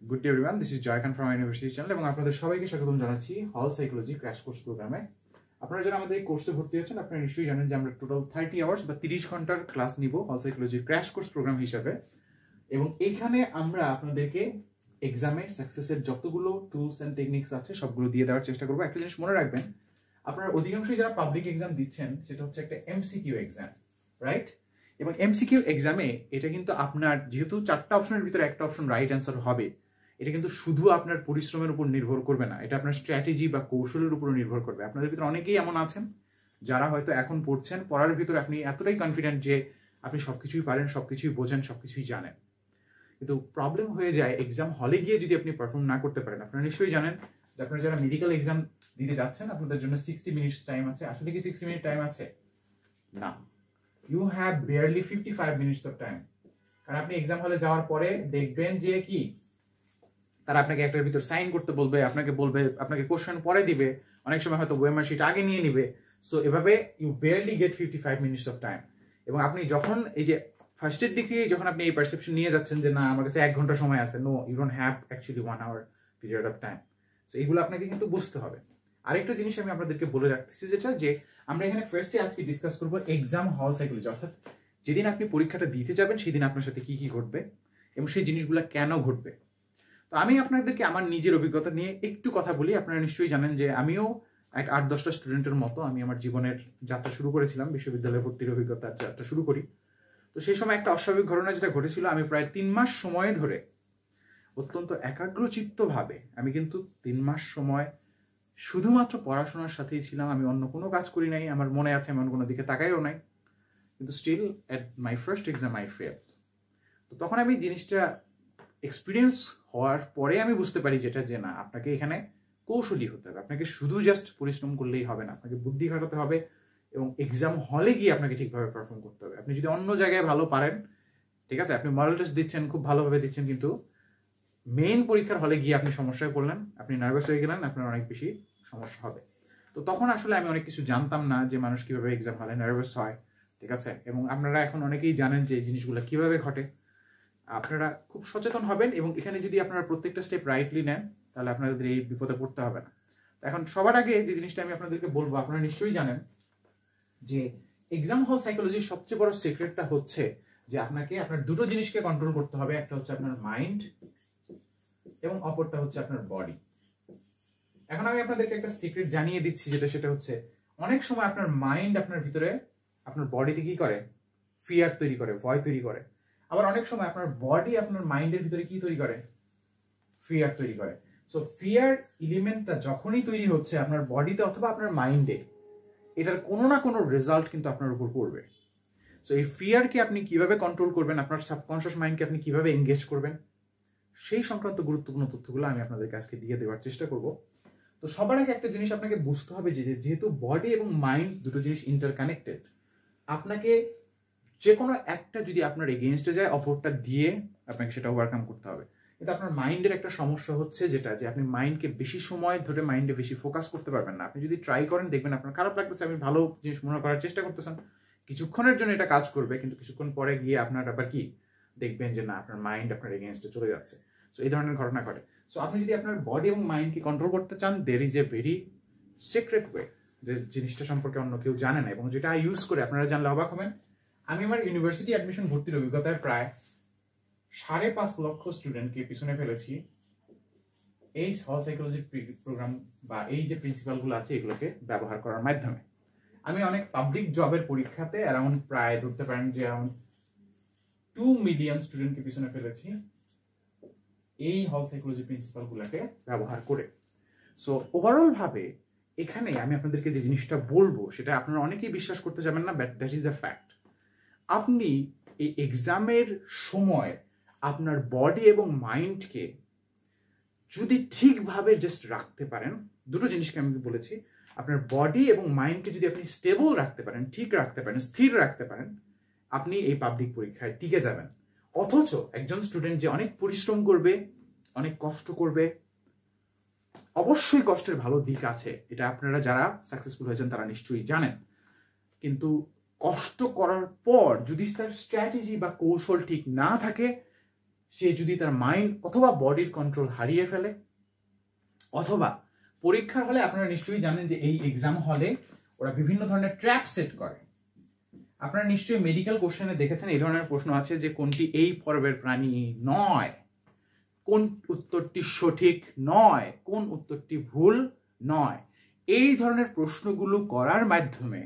Good day everyone, this is Joy Khan from university channel এবং আপনাদের সবাইকে স্বাগতম জানাচ্ছি হল সাইকোলজি ক্র্যাশ কোর্স প্রোগ্রামে। আপনারা যারা আমাদের এই কোর্সে ভর্তি হচ্ছেন আপনারা নিশ্চয়ই জানেন যে আমরা টোটাল 30 আওয়ার্স বা 30 ঘন্টার ক্লাস নিব হল সাইকোলজি ক্র্যাশ কোর্স প্রোগ্রাম হিসাবে। এবং এইখানে আমরা আপনাদেরকে এক্সামে সাকসেসের যতগুলো টুলস অ্যান্ড টেকনিক্স আছে সবগুলো দিয়ে দেওয়ার চেষ্টা করবো। একটা জিনিস মনে রাখবেন, আপনারা অধিকাংশই যারা পাবলিক এক্সাম দিচ্ছেন সেটা হচ্ছে একটা এমসিকিউ এক্সাম, রাইট? এবং এমসিকিউ এক্সামে এটা কিন্তু আপনার যেহেতু 4টা অপশনের ভিতরে একটা অপশন রাইট অ্যান্সার হবে, এটা কিন্তু শুধু আপনার পরিশ্রমের উপর নির্ভর করবে না, এটা আপনার স্ট্র্যাটেজি বা কৌশলের উপর নির্ভর করবে। আপনাদের ভিতরে অনেকেই এমন আছেন যারা হয়তো এখন পড়ছেন, পড়ার ভিতরে আপনি এতটাই কনফিডেন্ট যে আপনি সবকিছুই পারেন, সবকিছুই বোঝেন, সবকিছুই জানেন, কিন্তু প্রবলেম হয়ে যায় এক্সাম হলে গিয়ে যদি আপনি পারফর্ম না করতে পারেন। আপনারা নিশ্চয়ই জানেন যে আপনারা যারা মেডিকেল এক্সাম দিতে যাচ্ছেন আপনাদের জন্য 60 মিনিটস টাইম আছে। আসলে কি 60 মিনিট টাইম আছে? না, you have barely 55 minutes of time. কারণ আপনি এক্সাম হলে যাওয়ার পরে দেখবেন যে কি তারা আপনাকে একটার ভিতর সাইন করতে বলবে, আপনাকে কোশ্চেন পরে দিবে, অনেক সময় হয়তো ওয়েমার শিট আগে নিয়ে নিবে। সো এভাবে you barely get 55 minutes of time. এবং আপনি যখন এই যে ফার্স্টের দিক থেকে যখন আপনি এই পারসেপশন নিয়ে যাচ্ছেন যে না আমার কাছে 1 ঘন্টা সময় আছে, no, you don't have actually 1 hour period of time. So এইগুলো আপনাকে কিন্তু বুঝতে হবে। আরেকটা জিনিস আমি আপনাদেরকে বলে রাখতেছি, যেটা যে আমরা এখানে ফার্স্টে আজকে ডিসকাস করবো এক্সাম হল সাইকোলজি, অর্থাৎ যেদিন আপনি পরীক্ষাটা দিতে যাবেন সেদিন আপনার সাথে কি কি ঘটবে এবং সেই জিনিসগুলো কেন ঘটবে। তো আমি আপনাদেরকে আমার নিজের অভিজ্ঞতা নিয়ে একটু কথা বলি। আপনারা নিশ্চয়ই জানেন যে আমিও 8-10টা স্টুডেন্টের মতো আমি আমার জীবনের যাত্রা শুরু করেছিলাম, বিশ্ববিদ্যালয়ে ভর্তির অভিজ্ঞতার যাত্রা শুরু করি। তো সেই সময় একটা অস্বাভাবিক ঘটনা যেটা ঘটেছিল, আমি প্রায় 3 মাস সময় ধরে অত্যন্ত একাগ্রচিত্তভাবে আমি কিন্তু 3 মাস সময় শুধুমাত্র পড়াশোনার সাথেই ছিলাম। আমি অন্য কোনো কাজ করি নাই, আমার মনে আছে আমি অন্য কোনো দিকে তাকাইও নাই, কিন্তু still at my first exam I fail. তো তখন আমি জিনিসটা এক্সপিরিয়েন্স হওয়ার পরে আমি বুঝতে পারি যেটা যে না, আপনাকে এখানে কৌশলী হতে হবে, আপনাকে শুধু জাস্ট পরিশ্রম করলেই হবে না, আপনাকে বুদ্ধি খাটাতে হবে এবং এক্সাম হলে গিয়ে আপনাকে ঠিকভাবে পারফর্ম করতে হবে। আপনি যদি অন্য জায়গায় ভালো পারেন, ঠিক আছে, আপনি মডেল টেস্ট দিচ্ছেন, খুব ভালোভাবে দিচ্ছেন, কিন্তু মেইন পরীক্ষার হলে গিয়ে আপনি সমস্যায় পড়লেন, আপনি নার্ভাস হয়ে গেলেন, আপনার অনেক বেশি সমস্যা হবে। তো তখন আসলে আমি অনেক কিছু জানতাম না যে মানুষ কিভাবে এক্সাম হলে নার্ভাস হয়, ঠিক আছে, এবং আপনারা এখন অনেকেই জানেন যে এই জিনিসগুলো কিভাবে ঘটে। আপনারা খুব সচেতন হবেন এবং এখানে যদি আপনারা প্রত্যেকটা স্টেপ রাইটলি নেন তাহলে আপনাদের এই বিপদে পড়তে হবে না। এখন সবার আগে যে জিনিসটা আমি আপনাদেরকে বলবো, আপনারা নিশ্চয়ই জানেন যে এক্সাম হল সাইকোলজির সবচেয়ে বড় সিক্রেটটা হচ্ছে যে আপনাকে আপনার দুটো জিনিসকে কন্ট্রোল করতে হবে। একটা হচ্ছে আপনার মাইন্ড এবং অপরটা হচ্ছে আপনার বডি। এখন আমি আপনাদেরকে একটা সিক্রেট জানিয়ে দিচ্ছি, সেটা হচ্ছে অনেক সময় আপনার মাইন্ড আপনার ভিতরে আপনার বডিতে কি করে, ফিয়ার তৈরি করে, ভয় তৈরি করে। আবার অনেক সময় আপনার বডি আপনার মাইন্ডের ভিতরে কি তৈরি করে, ফিয়ার তৈরি করে। সো ফিয়ার এলিমেন্টটা যখনই তৈরি হচ্ছে আপনার বডিতে অথবা আপনার মাইন্ডে, এটার কোনো না কোনো রেজাল্ট কিন্তু আপনার উপর পড়বে। সো এই ফিয়ারকে আপনি কিভাবে কন্ট্রোল করবেন, আপনার সাবকনশিয়াস মাইন্ডকে আপনি কিভাবে এঙ্গেজ করবেন, সেই সংক্রান্ত গুরুত্বপূর্ণ তথ্যগুলো আমি আপনাদেরকে আজকে দিয়ে দেওয়ার চেষ্টা করব। তো সবার আগে একটা জিনিস আপনাকে বুঝতে হবে যে যেহেতু বডি এবং মাইন্ড দুটো জিনিস ইন্টারকানেক্টেড, আপনাকে যে কোনো একটা যদি আপনার এগেইনস্টে যায় অপরটা দিয়ে আপনাকে সেটা ওভারকাম করতে হবে। কিন্তু আপনার মাইন্ডের একটা সমস্যা হচ্ছে যেটা যে আপনি মাইন্ডকে বেশি সময় ধরে মাইন্ডে বেশি ফোকাস করতে পারবেন না। আপনি যদি ট্রাই করেন দেখবেন আপনার খারাপ লাগতেছে, আপনি ভালো জিনিস মনে করার চেষ্টা করতেছেন, কিছুক্ষণের জন্য এটা কাজ করবে, কিন্তু কিছুক্ষণ পরে গিয়ে আপনার আবার কি দেখবেন যে না, আপনার মাইন্ড আপনার এগেইনস্টে চলে যাচ্ছে। সো এই ধরনের ঘটনা ঘটে। সো আপনি যদি আপনার বডি এবং মাইন্ডকে কন্ট্রোল করতে চান, there is a very secret way, যে জিনিসটা সম্পর্কে অন্য কেউ জানে না এবং যেটা ইউজ করে আপনারা জানলে অবাক হবেন। আমি আমার ইউনিভার্সিটি অ্যাডমিশন ভর্তির অভিজ্ঞতায় প্রায় 5.5 লক্ষ স্টুডেন্টকে পিছনে ফেলেছি এই হল সাইকোলজি প্রোগ্রাম বা এই যে প্রিন্সিপালগুলো আছে এগুলোকে ব্যবহার করার মাধ্যমে। আমি অনেক পাবলিক জবের পরীক্ষাতে অ্যারাউন্ড প্রায় ধরতে পারেন যে অ্যারাউন্ড 2 মিলিয়ন স্টুডেন্টকে পিছনে ফেলেছি এই হল সাইকোলজি প্রিন্সিপালগুলোকে ব্যবহার করে। সো ওভারঅল ভাবে এখানে আমি আপনাদেরকে যে জিনিসটা বলবো সেটা আপনারা অনেকেই বিশ্বাস করতে যাবেন না, but that is a fact. আপনি এই এক্সামের সময় আপনার বডি এবং মাইন্ডকে যদি ঠিকভাবে জাস্ট রাখতে পারেন, দুটো জিনিসকে আমি বলেছি, আপনার বডি এবং মাইন্ডকে যদি আপনি স্টেবল রাখতে পারেন, ঠিক রাখতে পারেন, স্থির রাখতে পারেন, আপনি এই পাবলিক পরীক্ষায় টিকে যাবেন। অথচ একজন স্টুডেন্ট যে অনেক পরিশ্রম করবে, অনেক কষ্ট করবে, অবশ্যই কষ্টের ভালো দিক আছে, এটা আপনারা যারা সাকসেসফুল হয়েছেন তারা নিশ্চয়ই জানেন, কিন্তু কষ্ট করার পর যদি তার স্ট্র্যাটেজি বা কৌশল ঠিক না থাকে, সে যদি তার মাইন্ড অথবা বডির কন্ট্রোল হারিয়ে ফেলে, অথবা পরীক্ষার হলে আপনারা নিশ্চয়ই জানেন যে এই এক্সাম হলে ওরা বিভিন্ন ধরনের ট্র্যাপ সেট করে। আপনারা নিশ্চয়ই মেডিকেল কোশ্চেনে দেখেছেন এই ধরনের প্রশ্ন আছে যে কোনটি এই পর্বের প্রাণী নয়, কোন উত্তরটি সঠিক নয়, কোন উত্তরটি ভুল নয়। এই ধরনের প্রশ্নগুলো করার মাধ্যমে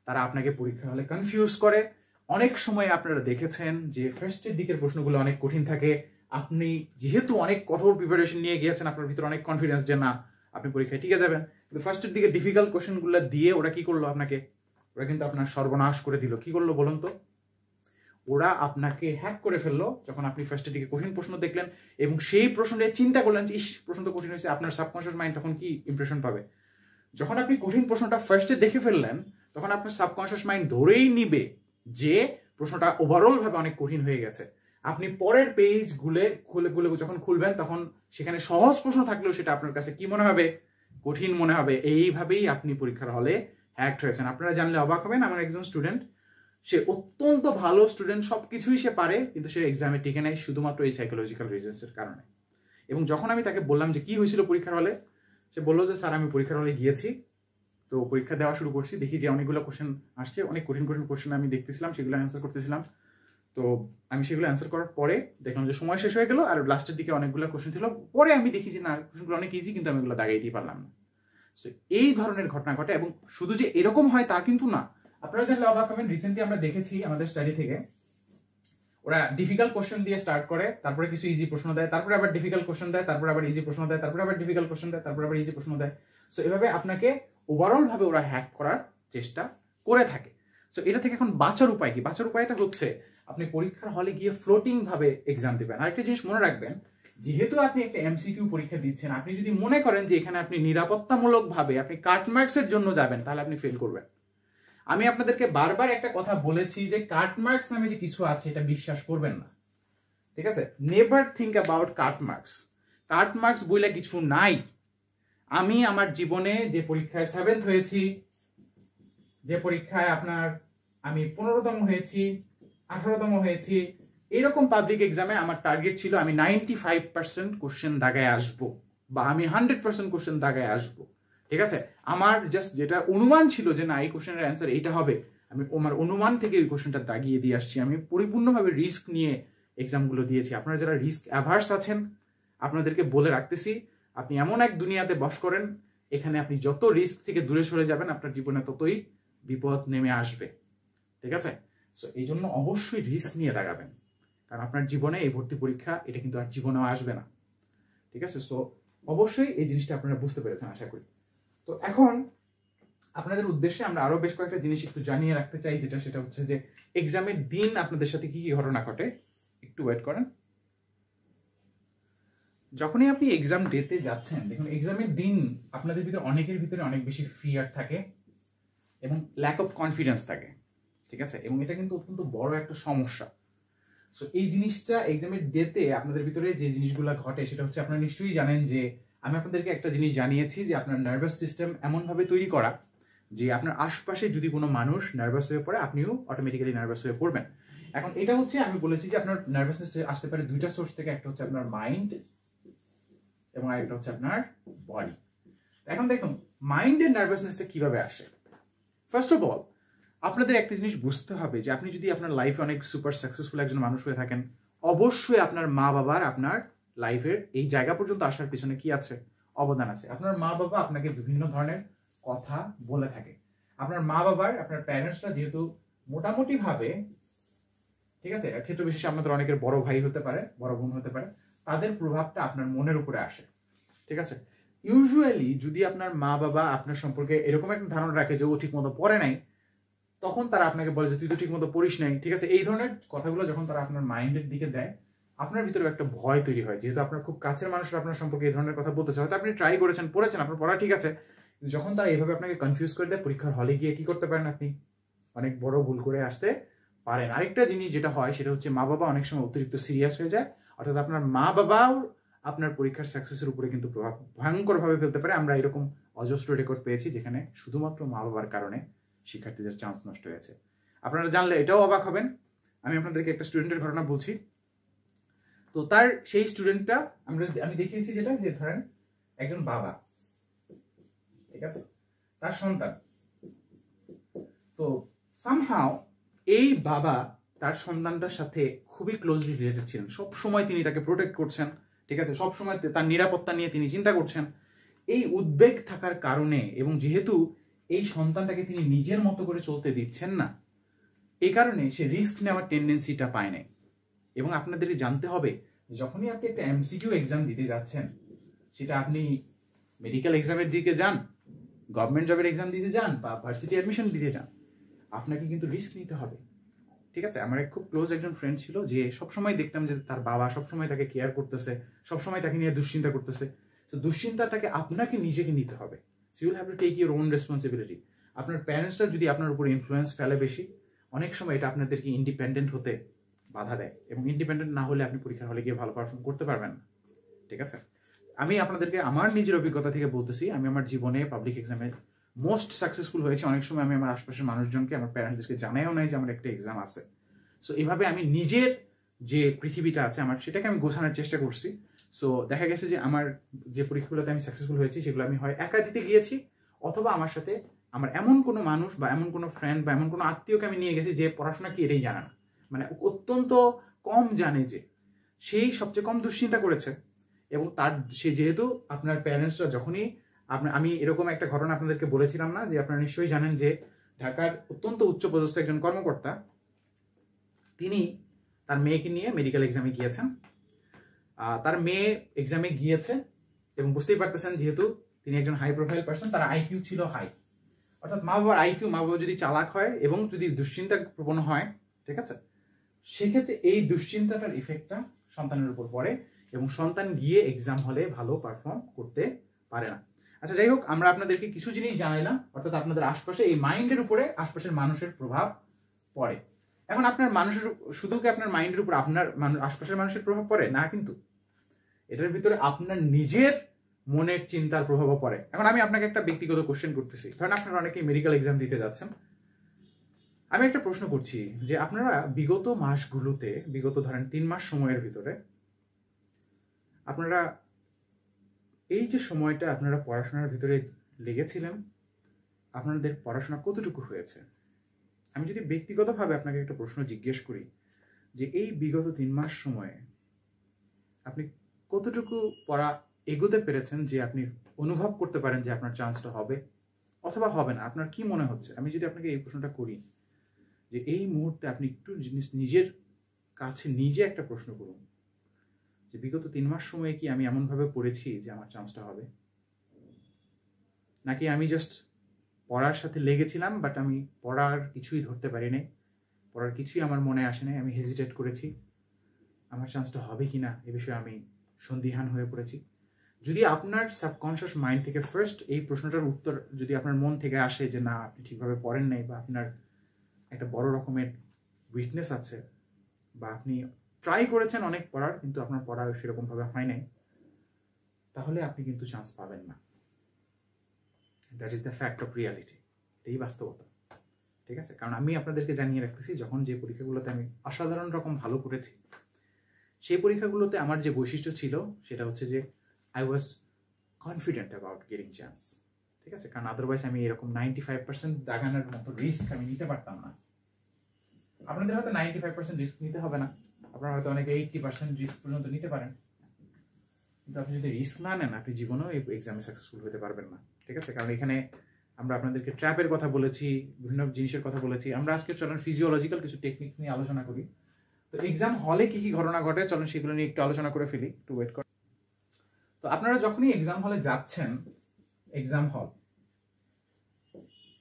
তারা আপনাকে পরীক্ষার হলে কনফিউজ করে। অনেক সময় আপনারা দেখেছেন যে ফার্স্টের দিকের প্রশ্নগুলো অনেক কঠিন থাকে। আপনি যেহেতু অনেক কঠোর প্রিপারেশন নিয়ে গিয়েছেন, আপনার ভিতরে অনেক কনফিডেন্স যে না আপনি পরীক্ষায় টিকে যাবেন, কিন্তু ফার্স্টের দিকে ডিফিকাল্ট কোশ্চেনগুলো দিয়ে ওরা কি করলো আপনাকে, ওরা কিন্তু আপনার সর্বনাশ করে দিল। কি করলো বলুন তো? ওরা আপনাকে হ্যাক করে ফেললো। যখন আপনি ফার্স্টের দিকে কঠিন প্রশ্ন দেখলেন এবং সেই প্রশ্নে চিন্তা করলেন যে ইস প্রশ্ন তো কঠিন হয়েছে, আপনার সাবকনশিয়াস মাইন্ড তখন কি ইমপ্রেশন পাবে? যখন আপনি কঠিন প্রশ্নটা ফার্স্টে দেখে ফেললেন তখন আপনার সাবকনশিয়াস মাইন্ড ধরেই নিবে যে প্রশ্নটা ওভারঅল ভাবে অনেক কঠিন হয়ে গেছে। আপনি পরের পেজ খুলে যখন খুলবেন তখন সেখানে সহজ প্রশ্ন থাকলেও সেটা আপনার কাছে কি মনে হবে? কঠিন মনে হবে। এইভাবেই আপনি পরীক্ষার হলে হ্যাকড হয়েছেন। আপনারা জানলে অবাক হবেন, আমার একজন স্টুডেন্ট, সে অত্যন্ত ভালো স্টুডেন্ট, সবকিছুই সে পারে, কিন্তু সে এক্সামে টিকে নেয় শুধুমাত্র এই সাইকোলজিক্যাল রিজনসের কারণে। এবং যখন আমি তাকে বললাম যে কি হয়েছিল পরীক্ষার হলে, সে বললো যে স্যার আমি পরীক্ষার হলে গিয়েছি, তো পরীক্ষা দেওয়া শুরু করছি, দেখি যে অনেকগুলো কোশ্চেন আসছে, অনেক কঠিন কোশ্চেন আমি দেখতেছিলাম, সেগুলো অ্যান্সার করতেছিলাম। তো আমি সেগুলো অ্যান্সার করার পরে দেখলাম যে সময় শেষ হয়ে গেল আর লাস্টের দিকে অনেকগুলো কোশ্চেন ছিল। পরে আমি দেখি যে না কোশ্চেনগুলো অনেক ইজি, কিন্তু আমি এগুলো দাগাইতেই পারলাম না। সো এই ধরনের ঘটনা ঘটে। এবং শুধু যে এরকম হয় তা কিন্তু না। আপনারা জানলে অবাক হবেন, রিসেন্টলি আমরা দেখেছি আমাদের স্টাডি থেকে ওরা ডিফিকাল্ট কোশ্চেন দিয়ে স্টার্ট করে, তারপরে কিছু ইজি প্রশ্ন দেয়, তারপরে আবার ডিফিকাল্ট কোশ্চেন দেয়, তারপরে আবার ইজি প্রশ্ন দেয়, তারপরে আবার ডিফিকাল্ট কোশ্চেন দেয়, তারপরে আবার ইজি প্রশ্ন দেয়। সো এভাবে আপনাকে ওভারঅল ভাবে ওরা হ্যাক করার চেষ্টা করে থাকে। সো এটা থেকে এখন বাঁচার উপায় কি? বাঁচার উপায়টা হচ্ছে আপনি পরীক্ষার হলে গিয়ে ফ্লোটিং ভাবে এক্সাম দিবেন। আরেকটা জিনিস মনে রাখবেন, যেহেতু আপনি একটা এমসিকিউ পরীক্ষা দিচ্ছেন, আপনি যদি মনে করেন যে এখানে আপনি নিরাপত্তামূলক ভাবে আপনি কাট মার্কসের জন্য যাবেন, তাহলে আপনি ফেল করবেন। আমি আপনাদেরকে বারবার একটা কথা বলেছি যে কাট মার্কস নামে যে কিছু আছে এটা বিশ্বাস করবেন না, ঠিক আছে? Never think about cut marks. Cut marks বইলে কিছু নাই। আমি আমার জীবনে যে পরীক্ষায় 7th হয়েছি, যে পরীক্ষায় আপনার আমি 15তম হয়েছি, 18তম হয়েছি, এরকম পাবলিক এক্সামে আমার টার্গেট ছিল আমি 95% কোশ্চেন দাগায় আসবো, বা আমি 100% কোশ্চেন দাগায় আসবো। ঠিক আছে? আমার জাস্ট যেটা অনুমান ছিল যে না এই কোশ্চেনের অ্যান্সার এইটা হবে, আমি আমার অনুমান থেকে ওই কোশ্চেনটা দাগিয়ে দিয়ে আসছি। আমি পরিপূর্ণভাবে রিস্ক নিয়ে এক্সামগুলো দিয়েছি। আপনারা যারা রিস্ক অ্যাভার্স আছেন, আপনাদেরকে বলে রাখতেছি, আপনি এমন এক দুনিয়াতে বস করেন, এখানে আপনি যত রিস্ক থেকে দূরে সরে যাবেন আপনার জীবনে ততই বিপদ নেমে আসবে। ঠিক আছে? সো এই জন্য অবশ্যই রিস্ক নিয়ে দাগাবেন, কারণ আপনার জীবনে এই ভর্তি পরীক্ষা এটা কিন্তু আর জীবনেও আসবে না। ঠিক আছে? সো অবশ্যই এই জিনিসটা আপনারা বুঝতে পেরেছেন আশা করি। তো এখন আপনাদের উদ্দেশ্যে আমরা আরো বেশ কয়েকটা জিনিস একটু জানিয়ে রাখতে চাই, সেটা হচ্ছে যে এক্সামের দিন আপনাদের সাথে কি কি ঘটনা ঘটে। একটু ওয়েট করেন। যখনই আপনি এক্সাম ডেতে যাচ্ছেন, দেখুন এক্সামের দিন আপনাদের ভিতরে অনেকের ভিতরে অনেক বেশি ফিয়ার থাকে এবং ল্যাক অফ কনফিডেন্স থাকে। ঠিক আছে? এবং এটা কিন্তু অত্যন্ত বড় একটা সমস্যা। সো এই জিনিসটা এক্সামের ডেতে আপনাদের ভিতরে যে জিনিসগুলো ঘটে সেটা হচ্ছে, আপনারা নিশ্চয়ই জানেন যে আমি আপনাদেরকে একটা জিনিস জানিয়েছি যে আপনার নার্ভাস সিস্টেম এমনভাবে তৈরি করা যে আপনার আশপাশে যদি কোনো মানুষ নার্ভাস হয়ে পড়ে আপনিও অটোমেটিক্যালি নার্ভাস হয়ে পড়বেন। এখন এটা হচ্ছে, আমি বলেছি যে আপনার নার্ভাসনেস আসতে পারে দুইটা সোর্স থেকে, একটা হচ্ছে আপনার মাইন্ড এবং আরেকটা হচ্ছে আপনার বডি। এখন দেখুন মাইন্ডের নার্ভাসনেসটা কিভাবে আসে। ফার্স্ট অফ অল আপনাদের একটা জিনিস বুঝতে হবে যে আপনি যদি আপনার লাইফে অনেক সুপার সাকসেসফুল একজন মানুষ হয়ে থাকেন, অবশ্যই আপনার মা বাবার আপনার লাইফের এই জায়গা পর্যন্ত আসার পিছনে কি আছে? অবদান আছে। আপনার মা বাবা আপনাকে বিভিন্ন ধরনের কথা বলে থাকে। আপনার মা বাবার, আপনার প্যারেন্টসরা যেহেতু মোটামুটি ভাবে, ঠিক আছে, ক্ষেত্র বিশেষে আপনাদের অনেকের বড় ভাই হতে পারে, বড় বোন হতে পারে, তাদের প্রভাবটা আপনার মনের উপরে আসে। ঠিক আছে? ইউজুয়ালি যদি আপনার মা বাবা আপনার সম্পর্কে এরকম একটা ধারণা রাখে যে ও ঠিক মতো পড়ে নাই, তখন তারা আপনাকে বলে যে তুই তো ঠিক মতো পড়িস নাই। ঠিক আছে? এই ধরনের কথাগুলো যখন তারা আপনার মাইন্ডের দিকে দেয়, আপনার ভিতরে একটা ভয় তৈরি হয়, যেহেতু আপনার খুব কাছের মানুষরা আপনার সম্পর্কে এই ধরনের কথা বলতেছে। হয়তো আপনি ট্রাই করেছেন, পড়েছেন, আপনার পড়া ঠিক আছে, যখন তারা এইভাবে আপনাকে কনফিউজ করে দেয়, পরীক্ষার হলে গিয়ে কি করতে পারেন? আপনি অনেক বড় ভুল করে আসতে পারেন। আরেকটা জিনিস যেটা হয় সেটা হচ্ছে মা বাবা অনেক সময় অতিরিক্ত সিরিয়াস হয়ে যায়, অর্থাৎ আপনার মা বাবাও আপনার পরীক্ষার সাকসেসের উপরে কিন্তু প্রভাব ভয়ঙ্করভাবে ফেলতে পারে। আমরা এরকম অজস্র রেকর্ড পেয়েছি যেখানে শুধুমাত্র মা বাবার কারণে শিক্ষার্থীদের চান্স নষ্ট হয়েছে। আপনারা জানলে এটাও অবাক হবেন। আমি আপনাদেরকে একটা স্টুডেন্টের ঘটনা বলছি। তো তার সেই স্টুডেন্টটা আমি দেখিয়েছি যেটা, যে ধরেন একজন বাবা, ঠিক আছে, তার সন্তান, তো সামহাও এই বাবা তার সন্তানটার সাথে খুবই ক্লোজলি রিলেটেড ছিলেন, সব সময় তিনি তাকে প্রোটেক্ট করছেন, ঠিক আছে, সব সময় তার নিরাপত্তা নিয়ে তিনি চিন্তা করছেন। এই উদ্বেগ থাকার কারণে এবং যেহেতু এই সন্তানটাকে তিনি নিজের মতো করে চলতে দিচ্ছেন না, এই কারণে সে রিস্ক নেওয়ার টেন্ডেন্সিটা পায় নাই। এবং আপনাদের জানতে হবে, যখনই আপনি একটা এমসিকিউ এক্সাম দিতে যাচ্ছেন, সেটা আপনি মেডিকেল এক্সামের দিকে যান, গভর্নমেন্ট জবের এক্সাম দিতে যান, বা ভার্সিটি অ্যাডমিশন দিতে যান, আপনাকে কিন্তু রিস্ক নিতে হবে, ঠিক আছে। আমার এক খুব ক্লোজ একজন ফ্রেন্ড ছিল, যে সবসময় দেখতাম যে তার বাবা সবসময় তাকে কেয়ার করতেছে, সবসময় তাকে নিয়ে দুশ্চিন্তা করতেছে। তো দুশ্চিন্তাটাকে আপনাকে নিজেকে নিতে হবে। So you'll have to take your own responsibility. আপনার প্যারেন্টসরা যদি আপনার উপর ইনফ্লুয়েন্স ফেলে বেশি, অনেক সময় এটা আপনাদেরকে ইন্ডিপেন্ডেন্ট হতে বাধা দেয়, এবং ইন্ডিপেন্ডেন্ট না হলে আপনি পরীক্ষার হলে গিয়ে ভালো পারফর্ম করতে পারবেন না, ঠিক আছে। আমি আপনাদেরকে আমার নিজের অভিজ্ঞতা থেকে বলতেছি, আমি আমার জীবনে পাবলিক এক্সামে মোস্ট সাকসেসফুল হয়েছি। অনেক সময় আমি আমার আশপাশের মানুষজনকে, আমার প্যারেন্টসদেরকে জানাইও নাই যে আমার একটা এক্সাম আছে। সো এভাবে আমি নিজের যে পৃথিবীটা আছে আমার, সেটাকে আমি গোছানোর চেষ্টা করছি। সো দেখা গেছে যে আমার যে পরীক্ষাগুলোতে আমি সাকসেসফুল হয়েছি, সেগুলো আমি হয় একা দিতে গিয়েছি, অথবা আমার সাথে আমার এমন কোনো মানুষ বা এমন কোনো ফ্রেন্ড বা এমন কোনো আত্মীয়কে আমি নিয়ে গেছি যে পড়াশোনা কি এটাই জানে না, মানে অত্যন্ত কম জানে, যে সেই সবচেয়ে কম দুশ্চিন্তা করেছে। এবং তার সে যেহেতু আপনার প্যারেন্টসরা যখনই আমি এরকম একটা ঘটনা আপনাদেরকে বলেছিলাম না, যে আপনারা নিশ্চয়ই জানেন যে ঢাকার অত্যন্ত উচ্চপদস্থ একজন কর্মকর্তা, তিনি তার মেয়েকে নিয়ে মেডিকেল এক্সামে গিয়েছেন। তার মেয়ে এক্সামে গিয়েছে, এবং বুঝতেই পারতেছেন যেহেতু তিনি একজন হাই প্রোফাইল পার্সন, তার আইকিউ ছিল হাই। অর্থাৎ মা বাবার আইকিউ, মা বাবা যদি চালাক হয় এবং যদি দুশ্চিন্তা প্রবণ হয়, ঠিক আছে, সেক্ষেত্রে এই দুশ্চিন্তাটার ইফেক্টটা সন্তানের উপর পড়ে, এবং সন্তান গিয়ে এক্সাম হলে ভালো পারফর্ম করতে পারে না। আচ্ছা, যাই হোক, আমরা আপনাদেরকে কিছু জিনিস জানাইলাম, অর্থাৎ আপনাদের আশপাশে এই মাইন্ডের উপরে আশপাশের মানুষের প্রভাব পড়ে। এখন আপনার মানুষের, শুধু কি আপনার মাইন্ডের উপর আপনার আশপাশের মানুষের প্রভাব পড়ে না, কিন্তু এটার ভিতরে আপনার নিজের মনের চিন্তার প্রভাবও পড়ে। এখন আমি আপনাকে একটা ব্যক্তিগত কোশ্চেন করতেছি। ধরেন আপনারা অনেকেই মেডিকেল এক্সাম দিতে যাচ্ছেন, আমি একটা প্রশ্ন করছি যে আপনারা বিগত মাসগুলোতে, বিগত ধরেন 3 মাস সময়ের ভিতরে, আপনারা এই যে সময়টা আপনারা পড়াশোনার ভিতরে লেগেছিলেন, আপনাদের পড়াশোনা কতটুকু হয়েছে? আমি যদি ব্যক্তিগতভাবে আপনাকে একটা প্রশ্ন জিজ্ঞেস করি, যে এই বিগত 3 মাস সময়ে আপনি কতটুকু পড়া এগোতে পেরেছেন, যে আপনি অনুভব করতে পারেন যে আপনার চান্সটা হবে অথবা হবে না, আপনার কি মনে হচ্ছে? আমি যদি আপনাকে এই প্রশ্নটা করি, যে এই মুহূর্তে আপনি একটু নিজের কাছে নিজে একটা প্রশ্ন করুন, যে বিগত 3 মাস সময়ে কি আমি এমনভাবে পড়েছি যে আমার চান্সটা হবে, নাকি আমি জাস্ট পড়ার সাথে লেগেছিলাম, বাট আমি পড়ার কিছুই ধরতে পারি নাই, পড়ার কিছুই আমার মনে আসে নাই, আমি হেজিটেট করেছি, আমার চান্সটা হবে কি না এ বিষয়ে আমি সন্দিহান হয়ে পড়েছি। যদি আপনার সাবকনশিয়াস মাইন্ড থেকে ফার্স্ট এই প্রশ্নটার উত্তর যদি আপনার মন থেকে আসে যে না, আপনি ঠিকভাবে পড়েন নাই, বা আপনার একটা বড় রকমের উইকনেস আছে, বা আপনি ট্রাই করেছেন অনেক পড়ার কিন্তু আপনার পড়া সেরকমভাবে হয় নাই, তাহলে আপনি কিন্তু চান্স পাবেন না। That is the fact of reality, এটাই বাস্তবতা, ঠিক আছে। কারণ আমি আপনাদেরকে জানিয়ে রাখতেছি, যখন যে পরীক্ষাগুলোতে আমি অসাধারণ রকম ভালো করেছি, সেই পরীক্ষাগুলোতে আমার যে বৈশিষ্ট্য ছিল সেটা হচ্ছে যে I was confident about getting chance, ঠিক আছে। কারণ আদারওয়াইজ আমি এরকম 95% দাগানোর মতো রিস্ক আমি নিতে পারতাম না। আপনাদের হয়তো 95% রিস্ক নিতে হবে না, আপনারা হয়তো অনেকে 80% রিস্ক পর্যন্ত নিতে পারেন, কিন্তু আপনি যদি রিস্ক না নেন, আপনি জীবনেও এই এক্সামে সাকসেসফুল হতে পারবেন না, ঠিক আছে। কারণ এখানে আমরা আপনাদেরকে ট্র্যাপের কথা বলেছি, বিভিন্ন জিনিসের কথা বলেছি। আমরা আজকে চলেন ফিজিওলজিক্যাল কিছু টেকনিক্স নিয়ে আলোচনা করি। তো এক্সাম হলে কি কি ঘটনা ঘটে, চলেন সেগুলো নিয়ে একটু আলোচনা করে ফেলি, একটু ওয়েট কর। তো আপনারা যখনই এক্সাম হলে যাচ্ছেন, এক্সাম হল,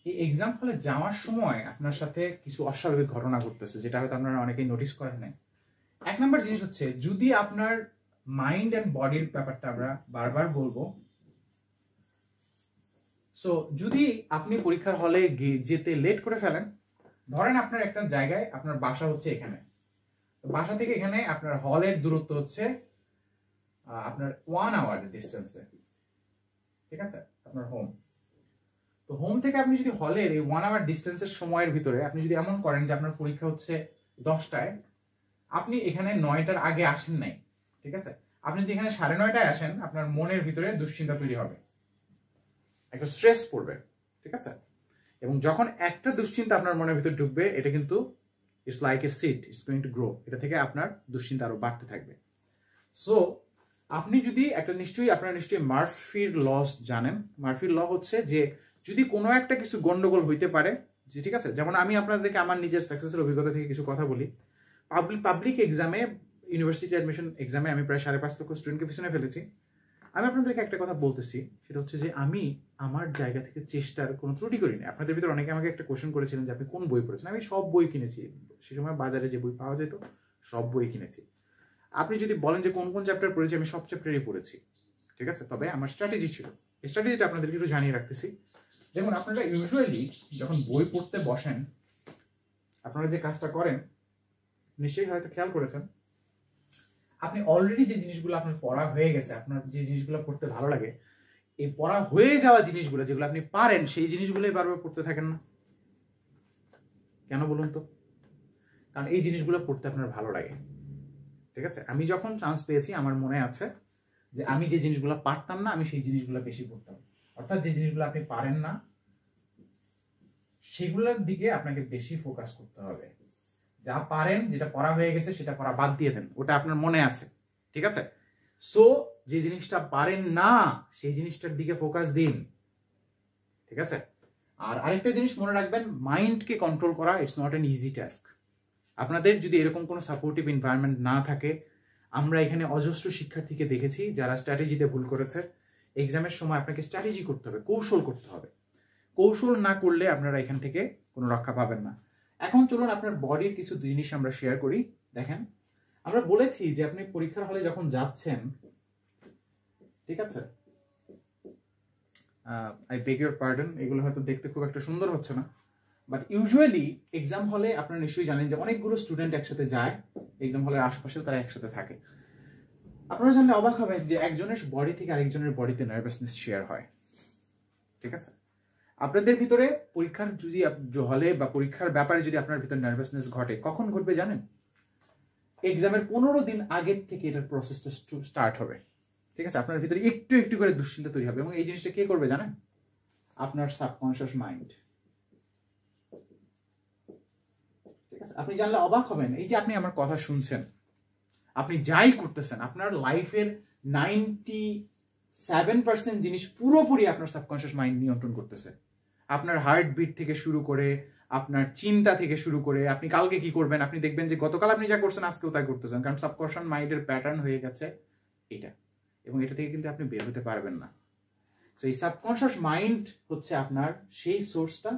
এই এক্সাম হলে যাওয়ার সময় আপনার সাথে কিছু অস্বাভাবিক ঘটনা ঘটতেছে, যেটা হয়তো আপনারা অনেকেই নোটিস করেন নাই। 1 নম্বর জিনিস হচ্ছে, যদি আপনার মাইন্ড অ্যান্ড বডির ব্যাপারটা আমরা বারবার বলবো। সো যদি আপনি পরীক্ষার হলে যেতে লেট করে ফেলেন, ধরেন আপনার একটা জায়গায়, আপনার বাসা হচ্ছে এখানে, বাসা থেকে এখানে আপনার হলের দূরত্ব হচ্ছে আপনার 1 আওয়ার ডিস্টেন্সে, ঠিক আছে, আপনার হোম। তো হোম থেকে আপনি যদি হলের এই 1 আওয়ার ডিস্টেন্সের সময়ের ভিতরে আপনি যদি এমন করেন যে আপনার পরীক্ষা হচ্ছে 10টায়, আপনি এখানে 9টার আগে আসেন নাই, ঠিক আছে? আপনি যদি এখানে 9:30টায় আসেন, আপনার মনের ভিতরে দুশ্চিন্তা তৈরি হবে, একটা স্ট্রেস পড়বে, ঠিক আছে? এবং যখন একটা দুশ্চিন্তা আপনার মনের ভিতরে ঢুকবে, এটা কিন্তু it's like a seed, it's going to grow. এটা থেকে আপনার দুশ্চিন্তা আরো বাড়তে থাকবে। সো আপনি যদি আপনারা নিশ্চয়ই মার্ফির লস জানেন। মার্ফির ল হচ্ছে যে যদি কোনো একটা কিছু গন্ডগোল হইতে পারে, যে ঠিক আছে, যেমন আমি আপনাদেরকে আমার নিজের সাকসেসের অভিজ্ঞতা থেকে কিছু কথা বলি। পাবলিক এক্সামে, ইউনিভার্সিটি অ্যাডমিশন এক্সামে আমি প্রায় 5.5 লক্ষ স্টুডেন্টকে পিছনে ফেলেছি। আমি আপনাদেরকে একটা কথা বলতেছি, সেটা হচ্ছে যে আমি আমার জায়গা থেকে চেষ্টার কোনো ত্রুটি করিনি। আপনাদের ভিতরে অনেকে আমাকে একটা কোশ্চেন করেছিলেন যে আপনি কোন বই পড়েছেন। আমি সব বই কিনেছি, সে সময় বাজারে যে বই পাওয়া যেত সব বই কিনেছি। আপনি যদি বলেন যে কোন কোন চ্যাপ্টার পড়েছি, আমি সব চ্যাপ্টারই পড়েছি, ঠিক আছে? তবে আমার স্ট্র্যাটেজি ছিল, স্ট্র্যাটেজিটা আপনাদেরকে একটু জানিয়ে রাখতেছি। দেখুন, আপনারা ইউজুয়ালি যখন বই পড়তে বসেন, আপনারা যে কাজটা করেন নিশ্চয়ই হয়তো খেয়াল করেছেন, আপনি অলরেডি যে জিনিসগুলো আপনার পড়া হয়ে গেছে, আপনার যে জিনিসগুলো পড়তে ভালো লাগে, এই পড়া হয়ে যাওয়া জিনিসগুলো যেগুলো আপনি পারেন, সেই জিনিসগুলোই বারবার পড়তে থাকেন না। কেন বলুন তো? কারণ এই জিনিসগুলো পড়তে আপনার ভালো লাগে, ঠিক আছে? আমি যখন চান্স পেয়েছি, আমার মনে আছে যে আমি যে জিনিসগুলো পারতাম না, আমি সেই জিনিসগুলো বেশি পড়তাম। অর্থাৎ যে জিনিসগুলো আপনি পারেন না, সেগুলোর দিকে আপনাকে বেশি ফোকাস করতে হবে। যা পারেন, যেটা পড়া হয়ে গেছে, সেটা পড়া বাদ দিয়ে দেন, ওটা আপনার মনে আছে, ঠিক আছে? সো যে জিনিসটা পারেন না, সেই জিনিসটার দিকে ফোকাস দিন, ঠিক আছে? আর আরেকটা জিনিস মনে রাখবেন, মাইন্ডকে কন্ট্রোল করা it's not an easy task. আপনাদের যদি এরকম কোনো সাপোর্টিভ এনভায়রনমেন্ট না থাকে, আমরা এখানে অজস্র শিক্ষার্থীকে দেখেছি যারা স্ট্র্যাটেজিতে ভুল করেছে। এক্সামের সময় আপনাকে স্ট্র্যাটেজি করতে হবে, কৌশল করতে হবে। কৌশল না করলে আপনারা এখান থেকে কোনো রক্ষা পাবেন না। এখন চলুন আপনার বডির কিছু জিনিস আমরা শেয়ার করি। দেখেন, আমরা বলেছি যে আপনি পরীক্ষার হলে যখন যাচ্ছেন, ঠিক আছে, আই বেগ ইউর পার্ডন, এগুলো হয়তো দেখতে খুব একটা সুন্দর হচ্ছে না, বাট ইউজুয়ালি এক্সাম হলে আপনারা নিশ্চয়ই জানেন যে অনেকগুলো স্টুডেন্ট একসাথে যায়, এক্সাম হলের আশপাশেও তারা একসাথে থাকে। আপনারা জানলে অবাক হবেন যে একজনের বডি থেকে আরেকজনের বডিতে নার্ভাসনেস শেয়ার হয়, ঠিক আছে? আপনাদের ভিতরে পরীক্ষার যদি হলে বা পরীক্ষার ব্যাপারে যদি আপনার ভিতরে নার্ভাসনেস ঘটে, কখন ঘটবে জানেন? এক্সামের 15 দিন আগের থেকে এটার প্রসেসটা স্টার্ট হবে, ঠিক আছে? আপনার ভিতরে একটু একটু করে দুশ্চিন্তা তৈরি হবে, এবং এই জিনিসটা কে করবে জানেন? আপনার সাবকনশিয়াস মাইন্ড, ঠিক আছে? আপনি জানলে অবাক হবেন, এই যে আপনি আমার কথা শুনছেন, আপনি যাই করতেছেন, আপনার লাইফের 97% জিনিস পুরোপুরি আপনার সাবকনশিয়াস মাইন্ড নিয়ন্ত্রণ করতেছে। আপনার হার্টবিট থেকে শুরু করে, আপনার চিন্তা থেকে শুরু করে, আপনি কালকে কি করবেন, আপনি দেখবেন যে গতকাল আপনি যা করছেন আজকেও তাই করতেছেন, কারণ সাবকনশিয়াস মাইন্ডের প্যাটার্ন হয়ে গেছে এটা, এবং এটা থেকে কিন্তু আপনি বের হতে পারবেন না। তো এই সাবকনশিয়াস মাইন্ড হচ্ছে আপনার সেই সোর্সটা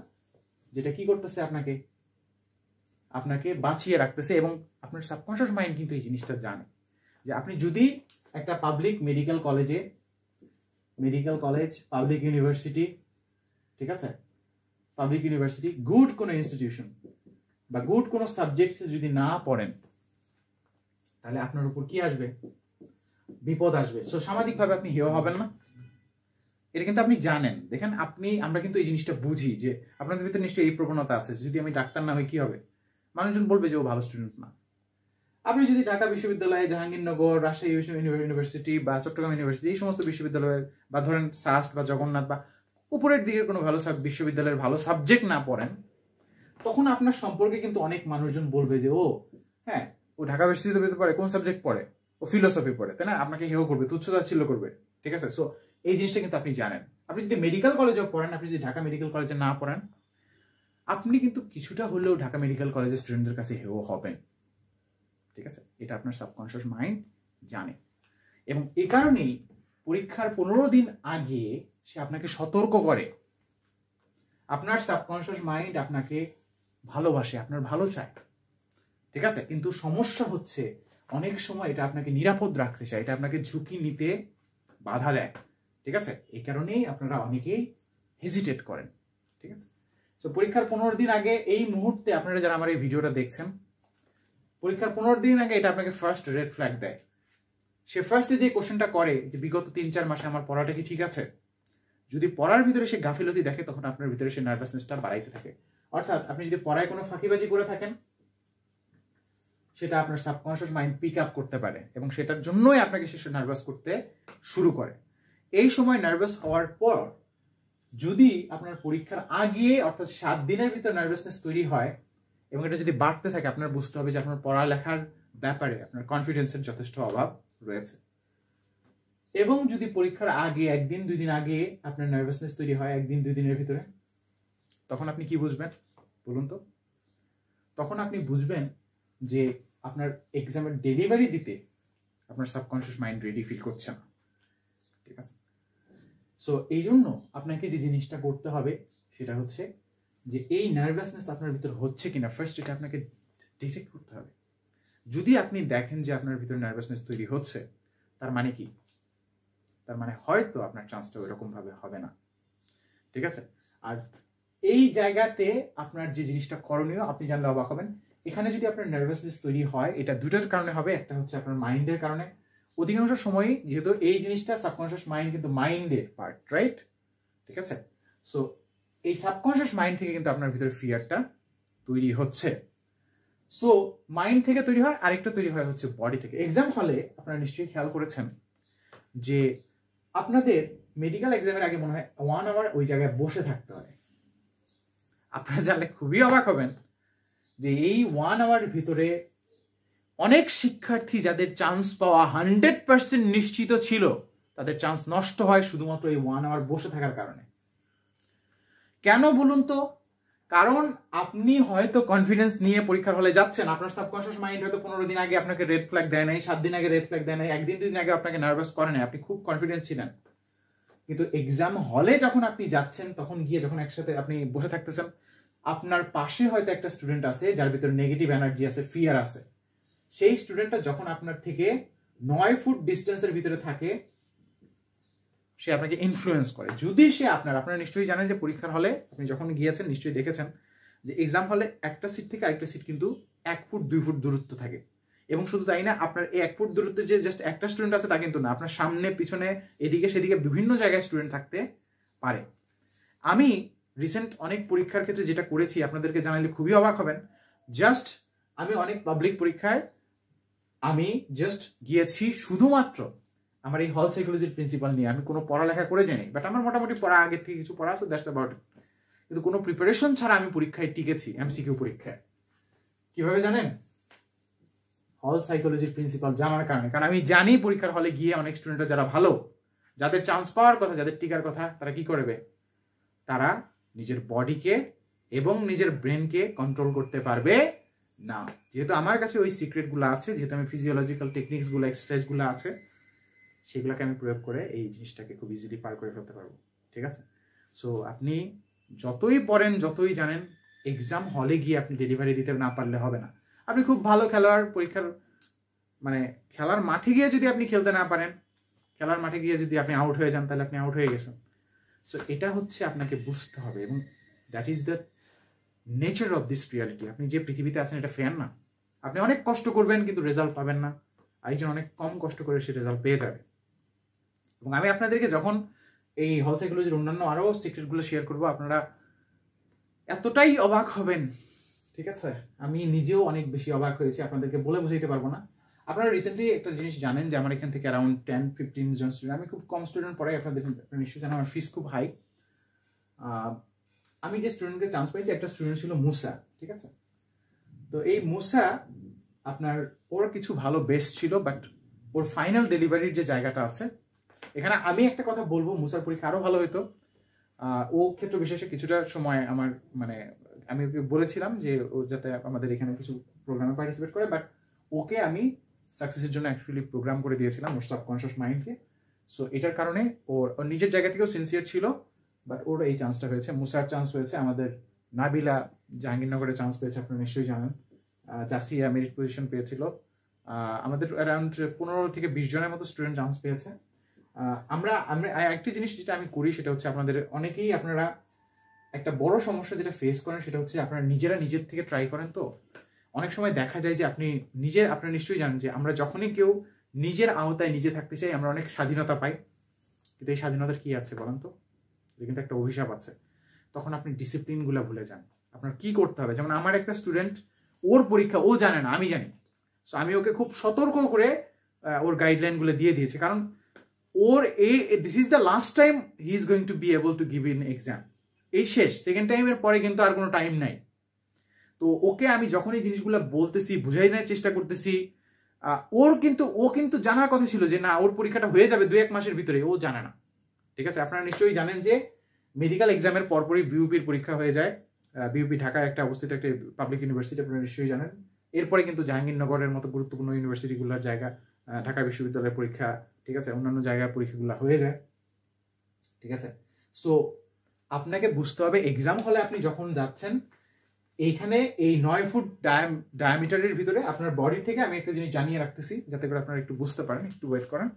যেটা কি করতেছে, আপনাকে বাঁচিয়ে রাখতেছে। এবং আপনার সাবকনশিয়াস মাইন্ড কিন্তু এই জিনিসটা জানে যে আপনি যদি একটা public medical college, public university, ঠিক আছে, পাবলিক ইউনিভার্সিটি, গুড কোনো ইনস্টিটিউশন বা গুড কোনো সাবজেক্টস যদি না পড়েন, তাহলে আপনার উপর কি আসবে? বিপদ আসবে। সো সামাজিকভাবে আপনি হেয় হবেন না, এটা কিন্তু আপনি জানেন। দেখেন, আমরা কিন্তু এই জিনিসটা বুঝি যে আপনাদের ভিতরে নিশ্চয়ই এই প্রবণতা আছে, যদি আমি ডাক্তার না হই কি হবে? মানুষজন বলবে যে ও ভালো স্টুডেন্ট না। আপনি যদি ঢাকা বিশ্ববিদ্যালয়, জাহাঙ্গীরনগর, রাজশাহী ইউনিভার্সিটি বা চট্টগ্রাম ইউনিভার্সিটি, এই সমস্ত বিশ্ববিদ্যালয়, বা ধরেন সাস্ট বা জগন্নাথ বা উপরের দিকের কোনো ভালো বিশ্ববিদ্যালয়ের ভালো সাবজেক্ট না পড়েন, তখন আপনার সম্পর্কে কিন্তু অনেক মানুষজন বলবে যে ও হ্যাঁ, ও ঢাকা বিশ্ববিদ্যালয়ে পড়ে, কোন সাবজেক্ট পড়ে? ও ফিলোসফি পড়ে, তাই না? আপনাকে হেয় করবে, তুচ্ছতাচ্ছিল্য করবে, ঠিক আছে? সো এই জিনিসটা কিন্তু আপনি জানেন। আপনি যদি মেডিকেল কলেজেও পড়েন, আপনি যদি ঢাকা মেডিকেল কলেজে না পড়েন, আপনি কিন্তু কিছুটা হলেও ঢাকা মেডিকেল কলেজের স্টুডেন্টদের কাছে হেয় হবেন, ঠিক আছে? এটা আপনার সাবকনশিয়াস মাইন্ড জানে, এবং এই কারণেই পরীক্ষার 15 দিন আগে সে আপনাকে সতর্ক করে। আপনার সাবকনশিয়াস মাইন্ড আপনাকে ভালোবাসে, আপনার ভালো চায়, ঠিক আছে? কিন্তু সমস্যা হচ্ছে অনেক সময় এটা আপনাকে নিরাপদ রাখতে চায়, এটা আপনাকে ঝুঁকি নিতে বাধা দেয়, ঠিক আছে? এই কারণেই আপনারা অনেকেই হেজিটেট করেন, ঠিক আছে? তো পরীক্ষার 15 দিন আগে, এই মুহূর্তে আপনারা যারা আমার এই ভিডিওটা দেখছেন, পরীক্ষার 15 দিন আগে এটা আপনাকে ফার্স্ট রেড ফ্ল্যাগ দেয়। সে ফার্স্টে যে কোশ্চেনটা করে যে বিগত 3-4 মাসে আমার পড়াটা কি ঠিক আছে, যদি পড়ার ভিতরে সে গাফিলতি দেখে, তখন আপনার ভিতরে সে নার্ভাসনেসটা বাড়াইতে থাকে। অর্থাৎ আপনি যদি পড়ায় কোনো ফাঁকিবাজি করে থাকেন, সেটা আপনার সাবকনশিয়াস মাইন্ড পিক আপ করতে পারে এবং সেটার জন্যই আপনাকে সে নার্ভাস করতে শুরু করে। এই সময় নার্ভাস হওয়ার পর যদি আপনার পরীক্ষার আগে অর্থাৎ 7 দিনের ভিতর নার্ভাসনেস তৈরি হয় এবং এটা যদি বাড়তে থাকে, আপনার বুঝতে হবে যে আপনার পড়ালেখার ব্যাপারে আপনার কনফিডেন্সের যথেষ্ট অভাব রয়েছে। এবং যদি পরীক্ষার আগে 1-2 দিন আগে আপনার নার্ভাসনেস তৈরি হয় 1-2 দিনের ভিতরে, তখন আপনি কি বুঝবেন বলুন তো? তখন আপনি বুঝবেন যে আপনার এক্সামের ডেলিভারি দিতে আপনার সাবকনশিয়াস মাইন্ড রেডি ফিল করছে না। ঠিক আছে? সো এই জন্য আপনাকে যে জিনিসটা করতে হবে সেটা হচ্ছে যে এই নার্ভাসনেস আপনার ভিতর হচ্ছে কিনা ফার্স্ট এটা আপনাকে ডিটেক্ট করতে হবে। যদি আপনি দেখেন যে আপনার ভিতরে নার্ভাসনেস তৈরি হচ্ছে, তার মানে কি? তার মানে হয়তো আপনার চান্সটা ওইরকম ভাবে হবে না। ঠিক আছে? আর এই জায়গাতে আপনার যে জিনিসটা করণীয়, আপনি জানলে অবাক হবেন, এখানে যদি আপনার নার্ভাসনেস তৈরি হয় এটা দুটার কারণে হবে। একটা হচ্ছে আপনার মাইন্ডের কারণে। অধিকাংশ সময়ই যেহেতু এই জিনিসটা সাবকনশিয়াস মাইন্ড কিন্তু মাইন্ডের পার্ট, রাইট? ঠিক আছে? সো এই সাবকনশিয়াস মাইন্ড থেকে কিন্তু আপনার ভিতরে ফিয়ারটা তৈরি হচ্ছে। সো মাইন্ড থেকে তৈরি হয়, আরেকটা তৈরি হয় হচ্ছে বডি থেকে। এক্সাম হলে আপনারা নিশ্চয়ই খেয়াল করেছেন যে আপনাদের মেডিকেল এক্সামের আগে মনে হয় 1 আওয়ার ওই জায়গায় বসে থাকতে হয়। আপনারা জানলে খুবই অবাক হবেন যে এই 1 আওয়ার ভিতরে অনেক শিক্ষার্থী যাদের চান্স পাওয়া 100% নিশ্চিত ছিল, তাদের চান্স নষ্ট হয় শুধুমাত্র এই 1 আওয়ার বসে থাকার কারণে। কেন বলুন তো? কারণ আপনি হয়তো কনফিডেন্স নিয়ে পরীক্ষার হলে যাচ্ছেন, আপনার সাবকনশিয়াস মাইন্ড হয়তো 15 দিন আগে আপনাকে রেড ফ্ল্যাগ দেয় নাই, 7 দিন আগে রেড ফ্ল্যাগ দেয় নাই, 1-2 দিন আগে আপনাকে নার্ভাস করে নাই, আপনি খুব কনফিডেন্স ছিলেন। কিন্তু এক্সাম হলে যখন আপনি যাচ্ছেন, তখন গিয়ে যখন একসাথে আপনি বসে থাকতেছেন, আপনার পাশে হয়তো একটা স্টুডেন্ট আছে যার ভিতরে নেগেটিভ এনার্জি আছে, ফিয়ার আছে। সেই স্টুডেন্টটা যখন আপনার থেকে 9 ফুট ডিস্টেন্সের ভিতরে থাকে, সে আপনাকে ইনফ্লুয়েন্স করে। যদি সে আপনারা নিশ্চয়ই জানেন যে পরীক্ষার হলে আপনি যখন গিয়েছেন নিশ্চয়ই দেখেছেন যে এক্সাম হলে একটা সিট থেকে আরেকটা সিট কিন্তু 1 ফুট 2 ফুট দূরত্ব থাকে। এবং শুধু তাই না, আপনার এই 1 ফুট দূরত্বে যে জাস্ট একটা স্টুডেন্ট আছে তা কিন্তু না, আপনার সামনে পিছনে এদিকে সেদিকে বিভিন্ন জায়গায় স্টুডেন্ট থাকতে পারে। আমি রিসেন্ট অনেক পরীক্ষার ক্ষেত্রে যেটা করেছি আপনাদেরকে জানালে খুবই অবাক হবেন। জাস্ট আমি অনেক পাবলিক পরীক্ষায় আমি জাস্ট গিয়েছি শুধুমাত্র আমার এই হল সাইকোলজির প্রিন্সিপাল নিয়ে। আমি কোনো পড়ালেখা করে যাইনি, বাট আমার মোটামুটি পড়া আগের থেকে কিছু পড়া আছে, দ্যাটস অ্যাবাউট ইট। কিন্তু কোনো প্রিপারেশন ছাড়া আমি পরীক্ষায় টিকেছি, এমসিকিউ পরীক্ষায়। কিভাবে জানেন? হল সাইকোলজির প্রিন্সিপাল জানার কারণে। কারণ আমি জানি পরীক্ষার হলে গিয়ে অনেক স্টুডেন্টরা যারা ভালো, যাদের চান্স পাওয়ার কথা, যাদের টিকার কথা, তারা কি করবে? তারা নিজের বডিকে এবং নিজের ব্রেনকে কন্ট্রোল করতে পারবে না। যেহেতু আমার কাছে ওই সিক্রেটগুলো আছে, যেহেতু আমি ফিজিওলজিক্যাল টেকনিক্সগুলো, এক্সারসাইজগুলো আছে, সেগুলোকে আমি প্রয়োগ করে এই জিনিসটাকে খুব ইজিলি পার করে ফেলতে পারবো। ঠিক আছে? সো আপনি যতই পড়েন, যতই জানেন, এক্সাম হলে গিয়ে আপনি ডেলিভারি দিতে না পারলে হবে না। আপনি খুব ভালো খেলোয়াড়, পরীক্ষার খেলার মাঠে গিয়ে যদি আপনি খেলতে না পারেন, খেলার মাঠে গিয়ে যদি আপনি আউট হয়ে যান, তাহলে আপনি আউট হয়ে গেছেন। সো এটা হচ্ছে আপনাকে বুঝতে হবে, এবং that is the nature of this reality. আপনি যে পৃথিবীতে আছেন এটা ফেয়ার না। আপনি অনেক কষ্ট করবেন কিন্তু রেজাল্ট পাবেন না, একজন অনেক কম কষ্ট করে সে রেজাল্ট পেয়ে যাবে। এবং আমি আপনাদেরকে যখন এই হল সাইকোলজির অন্যান্য আরো সিক্রেটগুলো শেয়ার করবো, আপনারা এতটাই অবাক হবেন। ঠিক আছে? আমি নিজেও অনেক বেশি অবাক হয়েছি, আপনাদেরকে বলে বোঝাইতে পারবো না। আপনারা রিসেন্টলি একটা জিনিস জানেন যে আমার এখান থেকে অ্যারাউন্ড 10-15 জন স্টুডেন্ট, আমি খুব কম স্টুডেন্ট পড়াই, আপনাদের নিশ্চয়ই জানেন আমার ফিস খুব হাই। আমি যে স্টুডেন্টকে চান্স পাইছি, একটা স্টুডেন্ট ছিল মুসা। ঠিক আছে? তো এই মুসা আপনার ওর কিছু ভালো বেস্ট ছিল, বাট ওর ফাইনাল ডেলিভারির যে জায়গাটা আছে, এখানে আমি একটা কথা বলবো, মুসার পরীক্ষা আরো ভালো হইতো। ও ক্ষেত্র বিশেষে কিছুটা সময় আমার আমি ওকে বলেছিলাম যে ও যাতে আমাদের এখানে কিছু প্রোগ্রামে পার্টিসিপেট করে, বাট ওকে আমি সাকসেসের জন্য অ্যাকচুয়ালি প্রোগ্রাম করে দিয়েছিলাম ওর সাবকনশিয়াস মাইন্ডকে। সো এটার কারণে ওর নিজের জায়গা থেকেও সিনসিয়ার ছিল, বাট ওর এই চান্সটা হয়েছে। মুসার চান্স হয়েছে, আমাদের নাবিলা জাহাঙ্গীরনগরে চান্স পেয়েছে, আপনারা নিশ্চয়ই জানেন। জাসিয়া মেরিট পজিশন পেয়েছিল। আমাদের অ্যারাউন্ড 15 থেকে 20 জনের মতো স্টুডেন্ট চান্স পেয়েছে। আমরা একটি জিনিস যেটা আমি করি সেটা হচ্ছে, আপনাদের অনেকেই আপনারা একটা বড় সমস্যা যেটা ফেস করেন সেটা হচ্ছে আপনারা নিজের থেকে ট্রাই করেন। তো অনেক সময় দেখা যায় যে আপনারা নিশ্চয়ই জানেন যে আমরা যখনই কেউ নিজের আওতায় নিজে থাকতে চাই, আমরা অনেক স্বাধীনতা পাই। কিন্তু এই স্বাধীনতার কি আছে বলেন তো? এটা কিন্তু একটা অভিশাপ আছে। তখন আপনি ডিসিপ্লিনগুলো ভুলে যান। আপনার কি করতে হবে? যেমন আমার একটা স্টুডেন্ট, ওর পরীক্ষা ও জানে না, আমি জানি। সো আমি ওকে খুব সতর্ক করে ওর গাইডলাইনগুলো দিয়ে দিয়েছি, কারণ ওর this is the last time he is going to be able to give in exam. এই শেষ, সেকেন্ড টাইমের পরে কিন্তু আর কোনো টাইম নাই। তো ওকে আমি যখন এই জিনিসগুলো বলতেছি, বুঝাই নেওয়ার চেষ্টা করতেছি, ও কিন্তু জানার কথা ছিল যে না ওর পরীক্ষাটা হয়ে যাবে 2-1 মাসের ভিতরে, ও জানে না। ঠিক আছে, আপনারা নিশ্চয়ই জানেন যে মেডিকেল এক্সামের পরপরই বিউপির পরীক্ষা হয়ে যায়। বিউপি ঢাকায় একটা অবস্থিত একটা পাবলিক ইউনিভার্সিটি, আপনারা নিশ্চয়ই জানেন। এরপরে কিন্তু জাহাঙ্গীরনগরের মতো গুরুত্বপূর্ণ ইউনিভার্সিটিগুলোর জায়গা, ঢাকা বিশ্ববিদ্যালয়ের পরীক্ষা, ঠিক আছে, অন্যান্য জায়গার পরীক্ষাগুলো হয়ে যায়। ঠিক আছে, সো আপনাকে বুঝতে হবে এক্সাম হলে আপনি যখন যাচ্ছেন, এইখানে এই 9 ফুট ডায়ামিটারের ভিতরে আপনার বডি থেকে আমি একটা জিনিস জানিয়ে রাখতেছি যাতে করে আপনারা একটু বুঝতে পারেন, একটু ওয়েট করেন।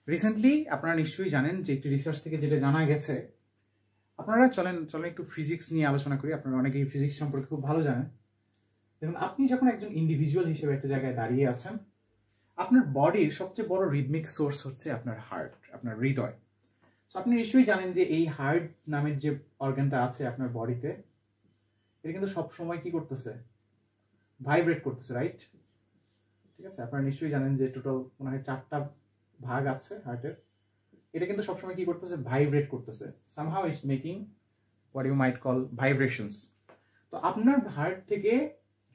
রিসেন্টলি আপনারা নিশ্চয়ই জানেন যে একটি রিসার্চ থেকে যেটা জানা গেছে, আপনারা চলেন একটু ফিজিক্স নিয়ে আলোচনা করি। আপনারা অনেকেই ফিজিক্স সম্পর্কে খুব ভালো জানেন। দেখুন, আপনি যখন একজন ইন্ডিভিজুয়াল হিসেবে একটা জায়গায় দাঁড়িয়ে আছেন, আপনার বডির সবচেয়ে বড় রিদমিক সোর্স হচ্ছে আপনার হার্ট, আপনার হৃদয়। সো আপনি নিশ্চয়ই জানেন যে এই হার্ট নামের যে অর্গানটা আছে আপনার বডিতে, এটা কিন্তু সবসময় কি করতেছে? ভাইব্রেট করতেছে, রাইট? ঠিক আছে, আপনারা নিশ্চয়ই জানেন যে টোটাল মনে হয় 4টা ভাগ আছে হার্টের। এটা কিন্তু সবসময় কি করতেছে? ভাইব্রেট করতেছে। Somehow it's making what you might call vibrations. তো আপনার হার্ট থেকে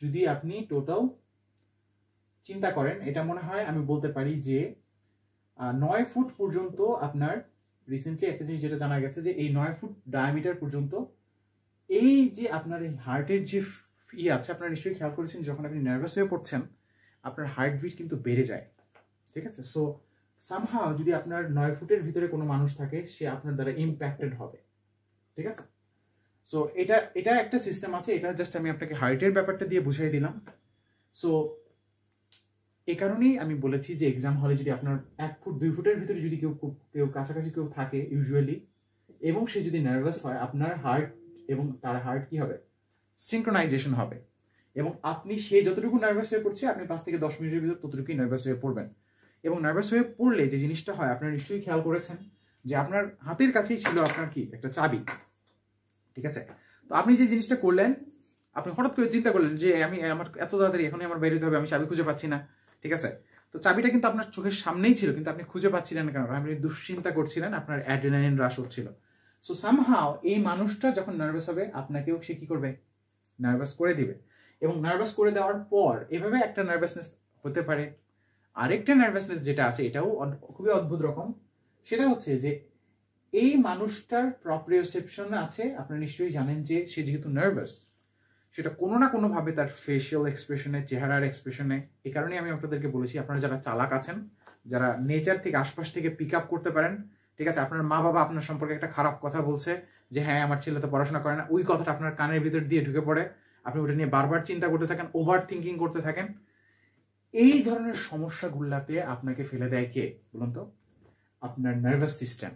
যদি আপনি টোটাল চিন্তা করেন, এটা মনে হয় আমি বলতে পারি যে 9 ফুট পর্যন্ত আপনার, রিসেন্টলি একটা জিনিস যেটা জানা গেছে যে এই 9 ফুট ডায়ামিটার পর্যন্ত এই যে আপনার এই হার্টের যে আছে, আপনারা নিশ্চয়ই খেয়াল করেছেন যখন আপনি নার্ভাস হয়ে পড়ছেন আপনার হার্টবিট কিন্তু বেড়ে যায়। ঠিক আছে, সো সামহাউ যদি আপনার 9 ফুটের ভিতরে কোনো মানুষ থাকে, সে আপনার দ্বারা ইম্প্যাক্টেড হবে। ঠিক আছে, সো এটা একটা সিস্টেম আছে। এটা জাস্ট আমি আপনাকে হার্টের ব্যাপারটা দিয়ে বুঝিয়ে দিলাম। সো এই কারণেই আমি বলেছি যে এক্সাম হলে যদি আপনার 1 ফুট 2 ফুটের ভিতরে যদি কেউ কাছাকাছি কেউ থাকে ইউজুয়ালি, এবং সে যদি নার্ভাস হয়, আপনার হার্ট এবং তার হার্ট কি হবে? সিনক্রোনাইজেশন হবে। এবং আপনি সে যতটুকু নার্ভাস হয়ে পড়ছে, আপনি 5 থেকে 10 মিনিটের ভিতর ততটুকুই নার্ভাস হয়ে পড়বেন। এবং নার্ভাস হয়ে পড়লে যে জিনিসটা হয়, আপনারা নিশ্চয়ই খেয়াল করেছেন যে আপনার হাতের কাছেই ছিল আপনার কি একটা চাবি। ঠিক আছে, তো আপনি যে জিনিসটা করলেন, আপনি হঠাৎ করে চিন্তা করলেন যে আমার এত তাড়াতাড়ি এখনই আমার বেরোতে হবে, আমি চাবি খুঁজে পাচ্ছি না। ঠিক আছে, তো চাবিটা কিন্তু আপনার চোখের সামনেই ছিল, কিন্তু আপনি খুঁজে পাচ্ছিলেন কেন? আপনি দুশ্চিন্তা করছিলেন, আপনার অ্যাড্রেনালিন রাশ হচ্ছিল। সো সামহাউ এই মানুষটা যখন নার্ভাস হবে, আপনাকেও সে কি করবে? নার্ভাস করে দিবে। এবং নার্ভাস করে দেওয়ার পর এভাবে একটা নার্ভাসনেস হতে পারে। আরেকটা নার্ভাসনেস যেটা আছে, এটাও খুবই অদ্ভুত রকম। সেটা হচ্ছে যে এই মানুষটার প্রপ্রিওসেপশন আছে। আপনারা নিশ্চয়ই জানেন যে সে যেহেতু নার্ভাস, সেটা কোনো না কোনো ভাবে তার ফেশিয়াল এক্সপ্রেশনে, চেহারার এক্সপ্রেশনে। এই কারণেই আমি আপনাদেরকে বলেছি, আপনারা যারা চালাক আছেন, যারা নেচার থেকে আশপাশ থেকে পিক আপ করতে পারেন, ঠিক আছে, আপনার মা বাবা আপনার সম্পর্কে একটা খারাপ কথা বলছে যে হ্যাঁ আমার ছেলে তো পড়াশোনা করে না, ওই কথাটা আপনার কানের ভিতর দিয়ে ঢুকে পড়ে, আপনি ওটা নিয়ে বারবার চিন্তা করতে থাকেন, ওভার থিঙ্কিং করতে থাকেন। এই ধরনের সমস্যাগুলাতে আপনাকে ফেলে দেয় কে বলুন তো? আপনার নার্ভাস সিস্টেম।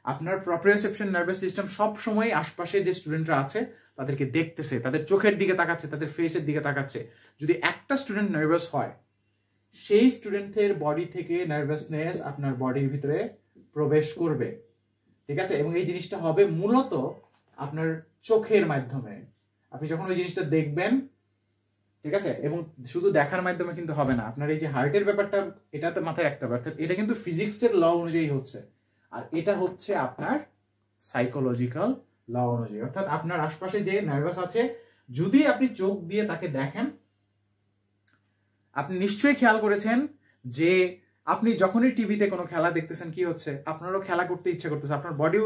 আপনার প্রপ্রিওসেপশন নার্ভাস সিস্টেম সব সময় আশপাশে যে স্টুডেন্টরা আছে তাদেরকে দেখতেছে, তাদের চোখের দিকে তাকাচ্ছে, তাদের ফেসের দিকে তাকাচ্ছে। যদি একটা স্টুডেন্ট নার্ভাস হয়, সেই স্টুডেন্টের বডি থেকে নার্ভাসনেস আপনার বডির ভিতরে প্রবেশ করবে। ঠিক আছে, এবং এই জিনিসটা হবে মূলত আপনার চোখের মাধ্যমে। আপনি যখন ওই জিনিসটা দেখবেন, ঠিক আছে, এবং শুধু দেখার মাধ্যমে কিন্তু হবে না, আপনার এই যে হার্টের ব্যাপারটা, এটা তো মাথায় রাখতে হবে। অর্থাৎ এটা কিন্তু ফিজিক্সের ল অনুযায়ী হচ্ছে, আর এটা হচ্ছে আপনার সাইকোলজিক্যাল ল অনুযায়ী। অর্থাৎ আপনার আশপাশে যে নার্ভাস আছে, যদি আপনি চোখ দিয়ে তাকে দেখেন, আপনি নিশ্চয়ই খেয়াল করেছেন যে আপনি যখনই টিভিতে কোনো খেলা দেখতেছেন, কি হচ্ছে? আপনারও খেলা করতে ইচ্ছে করতেছে, আপনার বডিও,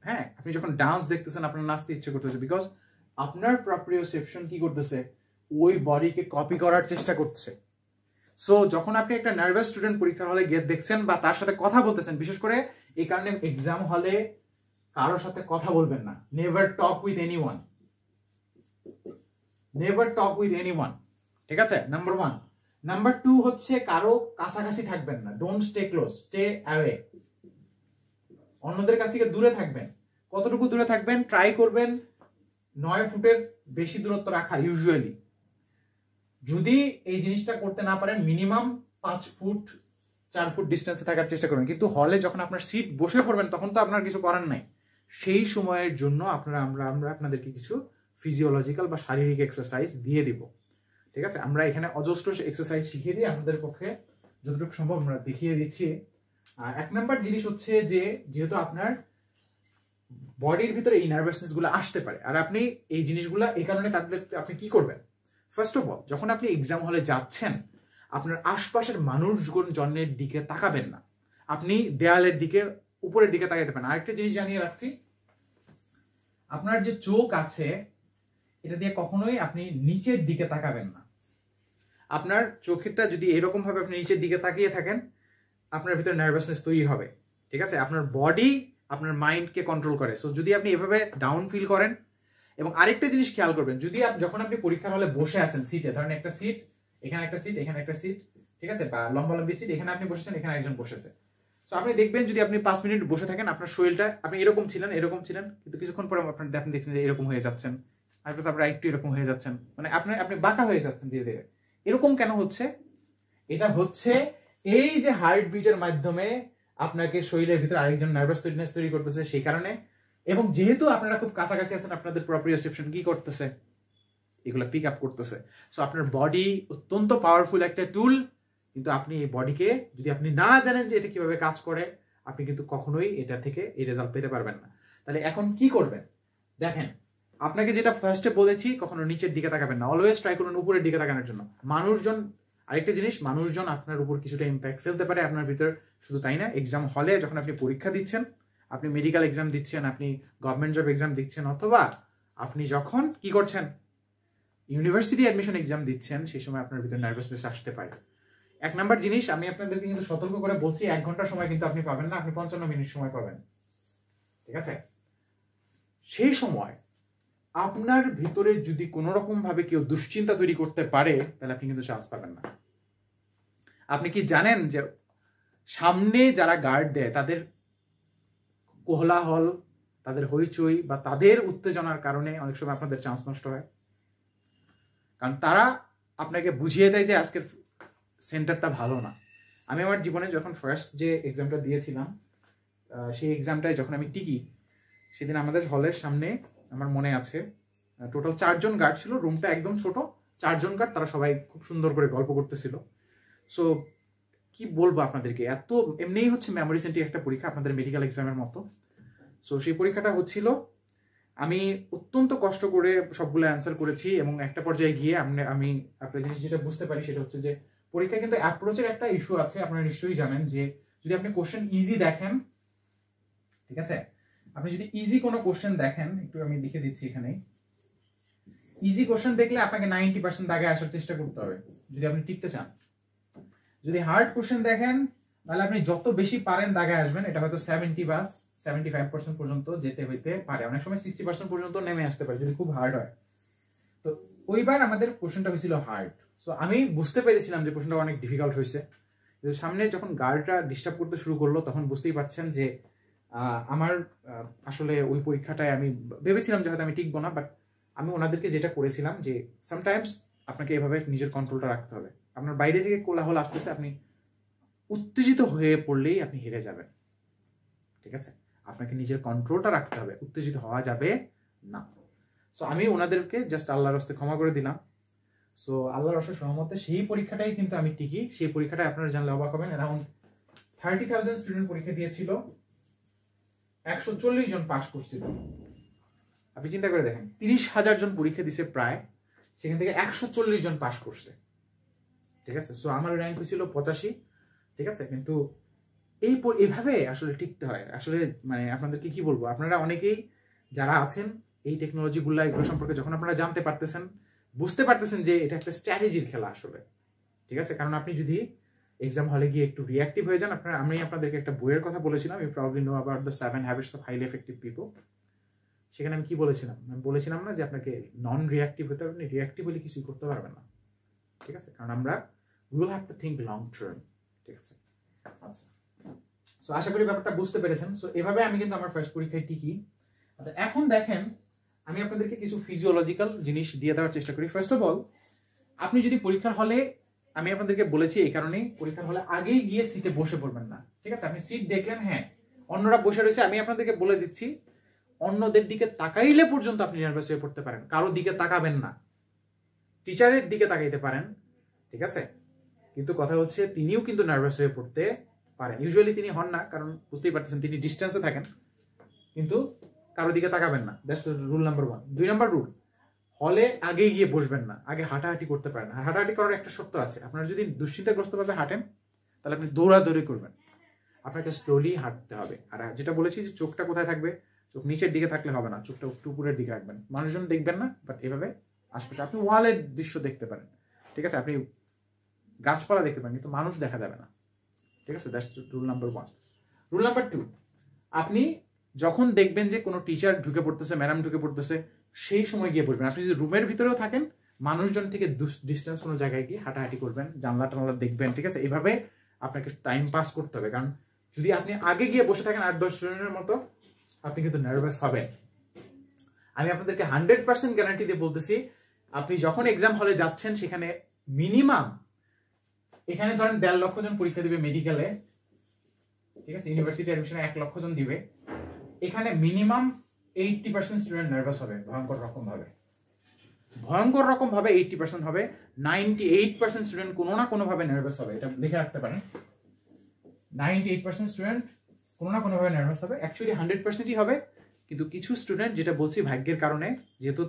হ্যাঁ, আপনি যখন ডান্স দেখতেছেন আপনার নাচতে ইচ্ছে করতেছে, বিকজ আপনার প্রপ্রিওসেপশন কি করতেছে? ওই বডিকে কপি করার চেষ্টা করছে। সো যখন আপনি একটা নার্ভাস স্টুডেন্ট পরীক্ষার হলে গিয়ে দেখছেন বা তার সাথে কথা বলতেছেন, বিশেষ করে এই কারণে এক্সাম হলে কারোর সাথে কথা বলবেন না। Never talk with anyone, never talk with anyone. ঠিক আছে, নাম্বার 1। নাম্বার 2 হচ্ছে কারো কাছাকাছি থাকবেন না। Don't stay close, stay away. অন্যদের কাছ থেকে দূরে থাকবেন। কতটুকু দূরে থাকবেন? ট্রাই করবেন 9 ফুটের বেশি দূরত্ব রাখা। ইউজুয়ালি যদি এই জিনিসটা করতে না পারেন, মিনিমাম 5 ফুট 4 ফুট ডিস্টেন্সে থাকার চেষ্টা করবেন। কিন্তু হলে যখন আপনার সিট বসে পড়বেন, তখন তো আপনার কিছু করার নাই। সেই সময়ের জন্য আমরা আপনাদেরকে কিছু ফিজিওলজিক্যাল বা শারীরিক এক্সারসাইজ দিয়ে দিব। ঠিক আছে, আমরা এখানে অজস্র এক্সারসাইজ শিখিয়ে দিই, আমাদের পক্ষে যতটুকু সম্ভব আমরা দেখিয়ে দিচ্ছি। এক নাম্বার জিনিস হচ্ছে যে যেহেতু আপনার বডির ভিতরে এই নার্ভাসনেস গুলো আসতে পারে, আর আপনি এই জিনিসগুলো এই কারণে থাকলে আপনি কি করবেন? ফার্স্ট অফ অল, যখন আপনি এক্সাম হলে যাচ্ছেন, আপনার আশপাশের মানুষজনের দিকে তাকাবেন না, আপনি দেয়ালের দিকে, উপরের দিকে তাকাইতে পারেন। আরেকটা জিনিস জানিয়ে রাখছি, আপনার যে চোখ আছে এটা দিয়ে কখনোই আপনি নিচের দিকে তাকাবেন না। আপনার চোখেরটা যদি এরকম ভাবে আপনি নিচের দিকে তাকিয়ে থাকেন, আপনার ভিতরে নার্ভাসনেস তৈরি হবে। ঠিক আছে, আপনার বডি আপনার মাইন্ডকে কন্ট্রোল করে। সো যদি আপনি এভাবে ডাউন ফিল করেন, এবং আরেকটা জিনিস খেয়াল করবেন, যদি যখন আপনি পরীক্ষার হলে বসে আছেন সিটে, ধরেন একটা সিট, এখানে একটা সিট, এখানে একটা সিট, ঠিক আছে, বা লম্বালম্বি সিট, এখানে আপনি বসেছেন, এখানে একজন বসেছে। সো আপনি দেখবেন যদি আপনি 5 মিনিট বসে থাকেন, আপনার শরীরটা, আপনি এরকম ছিলেন, কিন্তু কিছুক্ষণ পরে আপনি দেখছেন যে এরকম হয়ে যাচ্ছেন, তারপরে একটু এরকম হয়ে যাচ্ছেন, মানে আপনি বাঁকা হয়ে যাচ্ছেন ধীরে ধীরে। এরকম কেন হচ্ছে? এটা হচ্ছে এই যে হার্ট বিটের মাধ্যমে আপনাকে শরীরের ভিতরে আরেকজন নার্ভাসনেস তৈরি করতেছে, সেই কারণে। এবং যেহেতু আপনারা খুব কাছাকাছি আছেন, আপনাদের প্রপ্রিওসেপশন কি করতেছে? এগুলো পিক আপ করতেছে। সো আপনার বডি অত্যন্ত পাওয়ারফুল একটা টুল, কিন্তু আপনি এই বডিকে যদি আপনি না জানেন যে এটা কিভাবে কাজ করে, আপনি কিন্তু কখনোই এটা থেকে এই রেজাল্ট পেতে পারবেন না। তাহলে এখন কি করবেন দেখেন, আপনাকে যেটা ফার্স্টে বলেছি, কখনো নিচের দিকে তাকাবেন না, অলওয়েজ ট্রাই করুন উপরের দিকে তাকানোর জন্য। মানুষজন, আরেকটা জিনিস, মানুষজন আপনার উপর কিছুটা ইম্প্যাক্ট ফেলতে পারে আপনার ভিতর। শুধু তাই না, এক্সাম হলে যখন আপনি পরীক্ষা দিচ্ছেন, আপনি মেডিকেল এক্সাম দিচ্ছেন, আপনি গভর্নমেন্ট জব এক্সাম দিচ্ছেন, অথবা আপনি যখন কি করছেন, ইউনিভার্সিটি অ্যাডমিশন এক্সাম দিচ্ছেন, সেই সময় আপনার ভিতরে নার্ভাসনেস আসতে পারে। এক নাম্বার জিনিস, আমি আপনাদেরকে কিন্তু সতর্ক করে বলছি, 1 ঘন্টা সময় কিন্তু আপনি পাবেন না, আপনি 55 মিনিট সময় পাবেন। ঠিক আছে, সেই সময় আপনার ভিতরে যদি কোনো রকম ভাবে কেউ দুশ্চিন্তা তৈরি করতে পারে, তাহলে আপনি কিন্তু চান্স পাবেন না। আপনি কি জানেন যে সামনে যারা গার্ড দেয়, তাদের কোলাহল, তাদের হইচই বা তাদের উত্তেজনার কারণে অনেক সময় আপনাদের চান্স নষ্ট হয়। কারণ তারা আপনাকে বুঝিয়ে দেয় যে আজকের সেন্টারটা ভালো না। আমি আমার জীবনে যখন ফার্স্ট যে এক্সামটা দিয়েছিলাম, সেই এক্সামটায় যখন আমি টিকি, সেদিন আমাদের হলের সামনে, আমার মনে আছে, টোটাল 4 জন গার্ড ছিল, রুমটা একদম ছোট, 4 জন গার্ড, তারা সবাই খুব সুন্দর করে গল্প করতেছিল। সো কি বলবো আপনাদেরকে, এত এমনিই হচ্ছে মেমোরি সেন্ট্রিক একটা পরীক্ষা, আপনাদের মেডিকেল এক্সামের মতো। সো সেই পরীক্ষাটা হচ্ছিল, আমি অত্যন্ত কষ্ট করে সবগুলো অ্যান্সার করেছি, এবং একটা পর্যায়ে গিয়ে আমি আপনার জিনিস যেটা বুঝতে পারি সেটা হচ্ছে যে পরীক্ষায় কিন্তু অ্যাপ্রোচের একটা ইস্যু আছে। আপনারা নিশ্চয়ই জানেন যে যদি আপনি কোশ্চেন ইজি দেখেন, ঠিক আছে, আপনি যদি ইজি কোনো কোশ্চেন দেখেন, একটু আমি লিখে দিচ্ছি এখানে, ইজি কোশ্চেন দেখলে আপনাকে 90% দাগে আসার চেষ্টা করতে হবে যদি আপনি টিকতে চান। যদি হার্ড কোশ্চেন দেখেন, তাহলে আপনি যত বেশি পারেন দাগে আসবেন, এটা হয়তো 70 বা 75% পর্যন্ত যেতে হইতে পারে, অনেক সময় 60% পর্যন্ত নেমে আসতে পারে যদি খুব হার্ড হয়। তো ওইবার আমাদের কোশ্চেনটা হয়েছিল হার্ড। সো আমি বুঝতে পেরেছিলাম যে কোশ্চেনটা অনেক ডিফিকাল্ট হয়েছে। সামনে যখন গার্ডটা ডিস্টার্ব করতে শুরু করলো, তখন বুঝতেই পারছেন যে আমার আসলে ওই পরীক্ষাটায় আমি ভেবেছিলাম যে হয়তো আমি টিকবো না, বাট আমি ওনাদেরকে যেটা করেছিলাম যে সামটাইমস আপনাকে এভাবে নিজের কন্ট্রোলটা রাখতে হবে। আপনার বাইরে থেকে কোলাহল আসতেছে, আপনি উত্তেজিত হয়ে পড়লেই আপনি হেরে যাবেন। ঠিক আছে, আপনাকে নিজের কন্ট্রোলটা রাখতে হবে, উত্তেজিত হওয়া যাবে না। সো আমি ওনাদেরকে জাস্ট আল্লাহর রাস্তায় ক্ষমা করে দিলাম। সো আল্লাহর অশেষ রহমতে সেই পরীক্ষাটাই কিন্তু আমি টিকি। সেই পরীক্ষাটা আপনারা জানলে অবাক হবেন, অ্যারাউন্ড 30,000 স্টুডেন্ট পরীক্ষা দিয়েছিল, 140 জন পাস করছিল। আপনি চিন্তা করে দেখেন, 30,000 জন পরীক্ষা দিছে প্রায়, সেখান থেকে 140 জন পাস করছে। ঠিক আছে, সো আমার র্যাঙ্ক হয়েছিল 85। ঠিক আছে, কিন্তু এইভাবে আসলে টিকতে হয়। আসলে মানে আপনাদেরকে কি বলবো, আপনারা অনেকেই যারা আছেন এই টেকনোলজিগুলো, এগুলো সম্পর্কে যখন আপনারা জানতে পারতেছেন, বুঝতে পারতেছেন যে এটা একটা স্ট্র্যাটেজির খেলা আসলে। ঠিক আছে, কারণ আপনি যদি এক্সাম হলে গিয়ে একটু রিঅ্যাক্টিভ হয়ে যান, আমি আপনাদেরকে একটা বইয়ের কথা বলেছিলাম, you probably know about the 7 habits of highly effective people. সেখানে আমি কি বলেছিলাম, আমি বলেছিলাম না যে আপনাকে নন রিঅ্যাক্টিভ হতে হবে, আপনি রিঅ্যাক্টিভ হলে কিছুই করতে পারবেন না। ঠিক আছে, কারণ আমরা will have to think long term. ঠিক আছে, আচ্ছা, সো আশা করি ব্যাপারটা বুঝতে পেরেছেন। সো এভাবে আমি কিন্তু আমার ফার্স্ট পরীক্ষায় টিকি। আচ্ছা, এখন দেখেন আমি আপনাদেরকে কিছু ফিজিওলজিক্যাল জিনিস দিয়ে দেওয়ার চেষ্টা করি। ফার্স্ট অফ অল, আপনি যদি পরীক্ষার হলে, আমি আপনাদেরকে বলেছি এই কারণেই, পরীক্ষার হলে আগেই গিয়ে সিটে বসে পড়বেন না। ঠিক আছে, আপনি সিট দেখলেন, হ্যাঁ অন্যরা বসে রয়েছে, আমি আপনাদেরকে বলে দিচ্ছি, অন্যদের দিকে তাকাইলে পর্যন্ত আপনি নার্ভাস হয়ে পড়তে পারেন, কারো দিকে তাকাবেন না। টিচারের দিকে তাকাইতে পারেন, ঠিক আছে, কিন্তু কথা হচ্ছে তিনিও কিন্তু নার্ভাস হয়ে পড়তে পারেন। ইউজুয়ালি তিনি হন না, কারণ বুঝতেই পারতেছেন তিনি ডিস্টেন্সে থাকেন, কিন্তু কারোর দিকে তাকাবেন না। That's rule number 1। 2 number rule, হলে আগে গিয়ে বসবেন না, আগে হাঁটাহাঁটি করতে পারেন। আর হাঁটাহাঁটি করার একটা শর্ত আছে, আপনার যদি দুশ্চিন্তাগ্রস্তভাবে হাঁটেন তাহলে আপনি দৌড়াদৌড়ি করবেন, আপনাকে স্লোলি হাঁটতে হবে। আর যেটা বলেছি যে চোখটা কোথায় থাকবে, চোখ নিচের দিকে থাকলে হবে না, চোখটা একটু উপরের দিকে রাখবেন। মানুষজন দেখবেন না, বাট এভাবে আশপাশে আপনি ওয়ালের দৃশ্য দেখতে পারেন, ঠিক আছে, আপনি গাছপালা দেখতে পারেন, কিন্তু মানুষ দেখা যাবে না, ঠিক আছে। That's rule number 1। Rule number 2, আপনি যখন দেখবেন যে কোনো টিচার ঢুকে পড়তেছে, ম্যাডাম ঢুকে পড়তেছে, সেই সময় গিয়ে বসবেন। আপনি যদি রুমের ভিতরেও থাকেন, মানুষজন থেকে ডিস্টেন্স কোনো জায়গায় গিয়ে হাঁটাহাঁটি করবেন, জানলা টানলা দেখবেন, ঠিক আছে। এইভাবে আপনাকে টাইম পাস করতে হবে, কারণ যদি আপনি আগে গিয়ে বসে থাকেন 8-10 জনের মতো, আপনি কিন্তু নার্ভাস হবেন। আমি আপনাদেরকে 100% গ্যারান্টি দিয়ে বলতেছি, আপনি যখন এক্সাম হলে যাচ্ছেন সেখানে মিনিমাম, এখানে ধরেন 1.5 লক্ষ জন পরীক্ষা দিবে মেডিকেলে, ঠিক আছে, ইউনিভার্সিটি অ্যাডমিশনে 1 লক্ষ জন দিবে, এখানে মিনিমাম 80% স্টুডেন্ট নার্ভাস হবে, ভয়ঙ্কর রকম ভাবে 80% হবে। 98% স্টুডেন্ট কোনো না কোনো ভাবে নার্ভাস হবে, এটা লিখে রাখতে পারেন। 98% স্টুডেন্ট কোনো না কোনো ভাবে নার্ভাস হবে। অ্যাকচুয়ালি 100%ই হবে, কিন্তু কিছু স্টুডেন্ট, যেটা বলছি ভাগ্যের কারণে, যেহেতু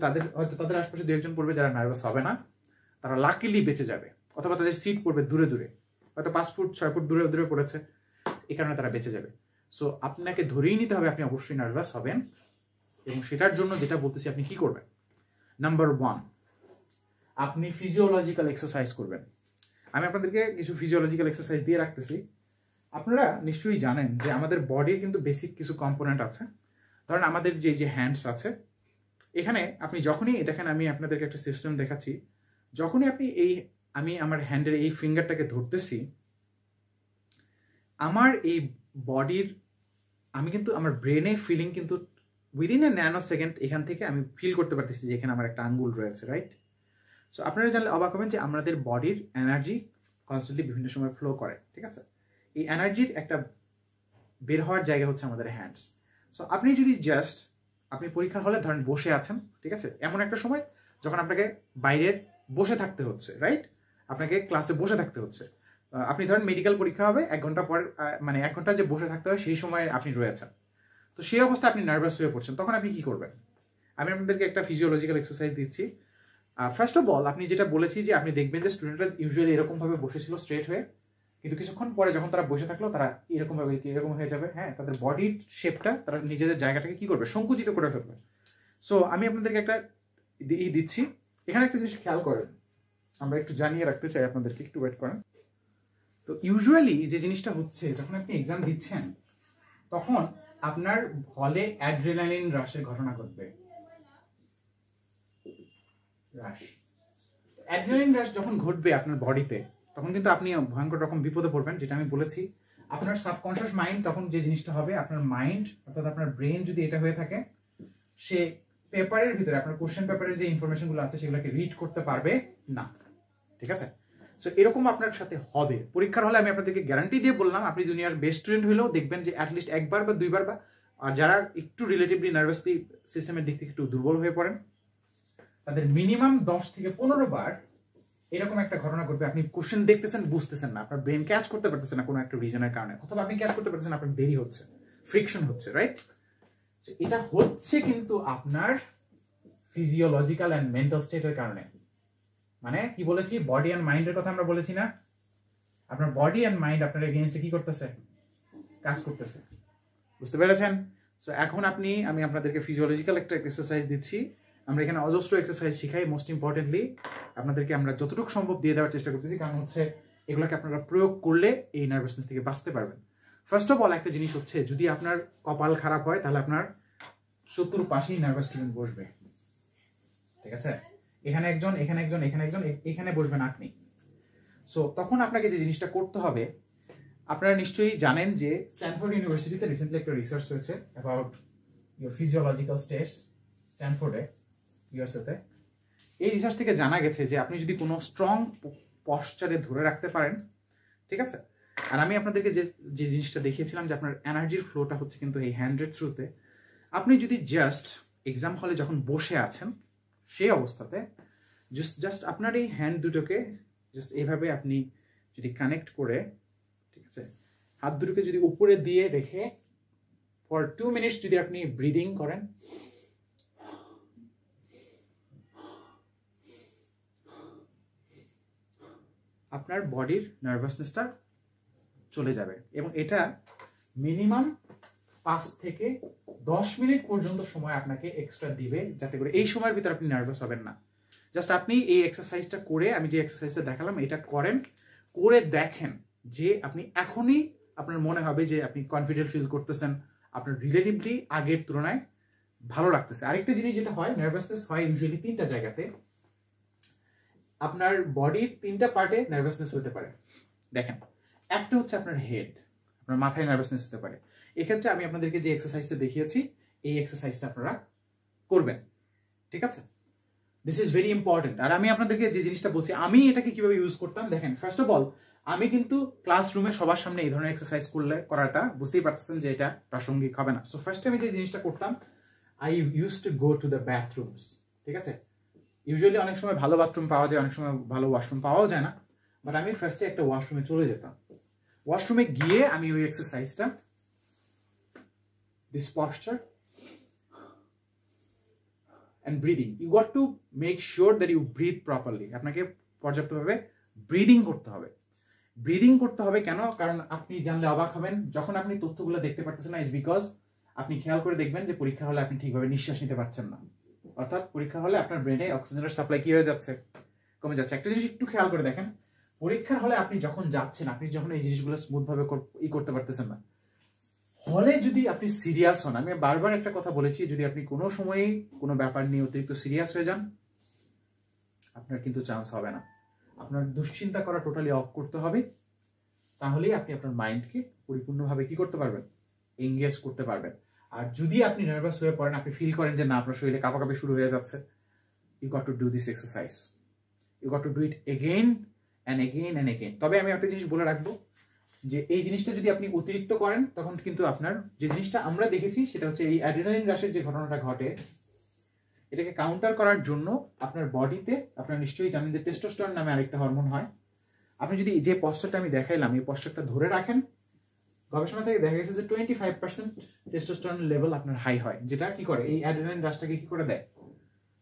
তাদের আশপাশে 2-1 পড়বে যারা নার্ভাস হবে না, তারা লাকিলি বেঁচে যাবে, অথবা তাদের সিট পড়বে দূরে দূরে, হয়তো 5 ফুট 6 ফুট দূরে দূরে পড়েছে, এই কারণে তারা বেঁচে যাবে। সো আপনাকে ধরেই নিতে হবে আপনি অবশ্যই নার্ভাস হবেন, এবং সেটার জন্য যেটা বলতেছি আপনি কি করবেন। নাম্বার 1, আপনি ফিজিওলজিক্যাল এক্সারসাইজ করবেন। আমি আপনাদেরকে কিছু ফিজিওলজিক্যাল এক্সারসাইজ দিয়ে রাখতেছি। আপনারা নিশ্চয়ই জানেন যে আমাদের বডির কিন্তু বেসিক কিছু কম্পোনেন্ট আছে। ধরেন আমাদের যে হ্যান্ডস আছে, এখানে আপনি যখনই দেখেন, আমি আপনাদেরকে একটা সিস্টেম দেখাচ্ছি, যখনই আপনি আমি আমার হ্যান্ডের এই ফিঙ্গারটাকে ধরতেছি, আমার এই বডির, আমি কিন্তু আমার ব্রেনে ফিলিং কিন্তু উইদিন এ ন্যানো সেকেন্ড এখান থেকে আমি ফিল করতে পারতেছি যে এখানে আমার একটা আঙ্গুল রয়েছে, রাইট? সো আপনারা জানলে অবাক হবেন যে আমাদের বডির এনার্জি কনস্ট্যান্টলি বিভিন্ন সময় ফ্লো করে, ঠিক আছে। এই এনার্জির একটা বের হওয়ার জায়গা হচ্ছে আমাদের হ্যান্ডস। সো আপনি যদি জাস্ট, আপনি পরীক্ষার হলে ধরেন বসে আছেন, ঠিক আছে, এমন একটা সময় যখন আপনাকে বাইরে বসে থাকতে হচ্ছে, রাইট, আপনাকে ক্লাসে বসে থাকতে হচ্ছে। আপনি ধরেন মেডিকেল পরীক্ষা হবে 1 ঘন্টা পর, মানে 1 ঘন্টা যে বসে থাকতে হয় সেই সময় আপনি রয়েছেন, তো সেই অবস্থায় আপনি নার্ভাস হয়ে পড়ছেন, তখন আপনি কি করবেন? আমি আপনাদেরকে একটা ফিজিওলজিক্যাল এক্সারসাইজ দিচ্ছি। ফার্স্ট অফ অল, আপনি যেটা বলেছি যে আপনি দেখবেন যে স্টুডেন্টরা ইউজুয়ালি এরকম ভাবে বসেছিল স্ট্রেট হয়ে, কিন্তু কিছুক্ষণ পরে যখন তারা বসে থাকলো তারা এরকম ভাবে এরকম হয়ে যাবে, হ্যাঁ, তাদের বডির শেপটা, তারা নিজেদের জায়গাটাকে কি করবে, সংকুচিত করে ফেলবে। সো আমি আপনাদেরকে একটা দিচ্ছি, এখানে একটা জিনিস খেয়াল করেন, আমরা একটু জানিয়ে রাখতে চাই আপনাদেরকে, একটু ওয়েট করেন। তো ইউজুয়ালি যে জিনিসটা হচ্ছে, যখন আপনি এক্সাম দিচ্ছেন তখন আপনার হলে অ্যাড্রেনালিন রাশের ঘটনা ঘটবে। অ্যাড্রেনালিন রাশ যখন ঘটবে আপনার বডিতে, তখন কিন্তু আপনি ভয়ঙ্কর রকম বিপদে পড়বেন, যেটা আমি বলেছি। আপনার সাবকনশিয়াস মাইন্ড তখন যে জিনিসটা হবে, আপনার মাইন্ড অর্থাৎ আপনার ব্রেন যদি এটা হয়ে থাকে, সে পেপারের ভিতরে আপনার কোশ্চেন পেপারের যে ইনফরমেশনগুলো আছে সেগুলোকে রিড করতে পারবে না, ঠিক আছে। সো এরকম আপনার সাথে হবে পরীক্ষার হলে। আমি আপনাদেরকে গ্যারান্টি দিয়ে বললাম, আপনি দুনিয়ার বেস্ট স্টুডেন্ট হলেও দেখবেন যে অ্যাটলিস্ট 1 বার বা 2 বার, বা আর যারা একটু রিলেটিভলি নার্ভাসলি সিস্টেমের দিক থেকে একটু দুর্বল হয়ে পড়েন, তাদের মিনিমাম 10 থেকে 15 বার এরকম একটা ঘটনা ঘটবে। আপনি কোশ্চেন দেখতেছেন, বুঝতেছেন না, আপনার ব্রেন ক্যাচ করতে পারতেছে না কোনো একটা রিজনের কারণে, অথবা আপনি ক্যাচ করতে পারতেছেন, আপনার দেরি হচ্ছে, ফ্রিকশন হচ্ছে, রাইট? এটা হচ্ছে কিন্তু আপনার ফিজিওলজিক্যাল অ্যান্ড মেন্টাল স্টেটের কারণে। মানে কি বলেছি, বডি অ্যান্ড মাইন্ডের কথা আমরা বলেছি না? আপনার বডি অ্যান্ড মাইন্ড আপনার এগেইনস্টে কি করতেছে, কাজ করতেছে, বুঝতে পেরেছেন? সো এখন আমি আপনাদেরকে ফিজিওলজিক্যাল একটা এক্সারসাইজ দিচ্ছি। আমরা এখানে অজস্র এক্সারসাইজ শিখাই, মোস্ট ইম্পর্টেন্টলি আপনাদেরকে আমরা যতটুকু সম্ভব দিয়ে দেওয়ার চেষ্টা করতেছি, কারণ হচ্ছে এগুলোকে আপনারা প্রয়োগ করলে এই নার্ভাসনেস থেকে বাঁচতে পারবেন। ফার্স্ট অফ অল একটা জিনিস হচ্ছে, যদি আপনার কপাল খারাপ হয় তাহলে আপনার শত্রুর পাশেই নার্ভাস স্টুডেন্ট বসবে, ঠিক আছে? এখানে একজন, এখানে একজন, এখানে একজন, এখানে বসবেন আপনি। সো তখন আপনাকে যে জিনিসটা করতে হবে, আপনারা নিশ্চয়ই জানেন যে স্ট্যানফোর্ড ইউনিভার্সিটিতে রিসেন্টলি একটা রিসার্চ হয়েছে অ্যাবাউট ইউর ফিজিওলজিক্যাল স্টেটস, স্ট্যানফোর্ডে, ইউএসএতে। এই রিসার্চ থেকে জানা গেছে যে আপনি যদি কোনো স্ট্রং পশ্চারে ধরে রাখতে পারেন, ঠিক আছে, আর আমি আপনাদেরকে যে জিনিসটা দেখিয়েছিলাম যে আপনার এনার্জির ফ্লোটা হচ্ছে কিন্তু এই হ্যান্ডের থ্রুতে, আপনি যদি জাস্ট এক্সাম হলে যখন বসে আছেন সেই অবস্থাতে জাস্ট আপনার এই হ্যান্ড দুটোকে জাস্ট এইভাবে আপনি যদি কানেক্ট করে, ঠিক আছে, হাত দুটোকে যদি উপরে দিয়ে রেখে ফর 2 মিনিটস যদি আপনি ব্রিদিং করেন, আপনার বডির নার্ভাসনেসটা চলে যাবে। এবং এটা মিনিমাম 5 থেকে 10 মিনিট পর্যন্ত সময় আপনাকে এক্সট্রা দিবে, যাতে করে এই সময়ের ভিতরে আপনি নার্ভাস হবেন না। জাস্ট আপনি এই এক্সারসাইজটা করে, আমি যে এক্সারসাইজটা দেখালাম এটা করেন, করে দেখেন যে আপনি এখনই আপনার মনে হবে যে আপনি কনফিডেন্ট ফিল করতেছেন, আপনার রিলেটিভলি আগের তুলনায় ভালো লাগতেছে। আরেকটা জিনিস যেটা হয়, নার্ভাসনেস হয় ইউজুয়ালি 3টা জায়গাতে। আপনার বডির 3টা পার্টে নার্ভাসনেস হতে পারে। দেখেন, একটা হচ্ছে আপনার হেড, আপনার মাথায় নার্ভাসনেস হতে পারে। এক্ষেত্রে আমি আপনাদেরকে যে এক্সারসাইজটা দেখিয়েছি, এই এক্সারসাইজটা আপনারা করবেন, ঠিক আছে? This is very important. আর আমি আপনাদেরকে যে জিনিসটা বলছি, আমি এটাকে কিভাবে ইউজ করতাম দেখেন। ফার্স্ট অফ অল, আমি কিন্তু ক্লাসরুমে সবার সামনে এই ধরনের এক্সারসাইজ করাটা বুঝতেই পারতেছেন যে এটা প্রাসঙ্গিক হবে না। সো ফার্স্টে আমি যে জিনিসটা করতাম, I use to go to the বাথরুমস, ঠিক আছে? ইউজুয়ালি অনেক সময় ভালো বাথরুম পাওয়া যায়, অনেক সময় ভালো ওয়াশরুম পাওয়াও যায় না, বাট আমি ফার্স্টে একটা ওয়াশরুমে চলে যেতাম। ওয়াশরুমে গিয়ে আমি ওই এক্সারসাইজটা, this posture and breathing, you got to make sure that you breathe properly. আপনাকে পর্যাপ্তভাবে ব্রিদিং করতে হবে। ব্রিদিং করতে হবে কেন? কারণ আপনি জানলে অবাক হবেন, যখন আপনি তথ্যগুলো দেখতে পারতেছেন না, ইজ বিকজ আপনি খেয়াল করে দেখবেন যে পরীক্ষা হলে আপনি ঠিকভাবে নিঃশ্বাস নিতে পারছেন না। অর্থাৎ পরীক্ষা হলে আপনার ব্রেনে অক্সিজেনের সাপ্লাই কি হয়ে যাচ্ছে? কমে যাচ্ছে। একটা জিনিস একটু খেয়াল করে দেখেন, পরীক্ষার হলে আপনি যখন যাচ্ছেন, আপনি যখন এই জিনিসগুলো স্মুথ ভাবে করতে পারতেছেন না। হলে যদি আপনি সিরিয়াস হন, আমি বারবার একটা কথা বলেছি, যদি আপনি কোনো সময়ে কোনো ব্যাপার নিয়ে অতিরিক্ত সিরিয়াস হয়ে যান, আপনার কিন্তু চান্স হবে না। আপনার দুশ্চিন্তা করা টোটালি অফ করতে হবে, তাহলেই আপনি আপনার মাইন্ডকে পরিপূর্ণভাবে কি করতে পারবেন? এঙ্গেজ করতে পারবেন। আর যদি আপনি নার্ভাস হয়ে পড়েন, আপনি ফিল করেন যে না, আপনার শরীরে কাঁপাকাঁপি শুরু হয়ে যাচ্ছে, you got to do this exercise, you got to do it again and again and again. তবে আমি একটা জিনিস বলে রাখবো, যে এই জিনিসটা যদি আপনি অতিরিক্ত করেন, তখন কিন্তু আপনার যে জিনিসটা আমরা দেখেছি সেটা হচ্ছে এই অ্যাড্রিনালিন রাশের যে ঘটনাটা ঘটে, এটাকে কাউন্টার করার জন্য আপনার বডিতে, আপনারা নিশ্চয়ই জানেন যে টেস্টোস্টেরন নামে আরেকটা হরমোন হয়। আপনি যদি যে পশ্চারটা আমি দেখাইলাম, এই পশ্চারটা ধরে রাখেন, গবেষণা থেকে দেখা গেছে যে 25% টেস্টোস্টেরন লেভেল আপনার হাই হয়, যেটা কি করে এই অ্যাড্রিনালিন রাশটাকে কি করে দেয়?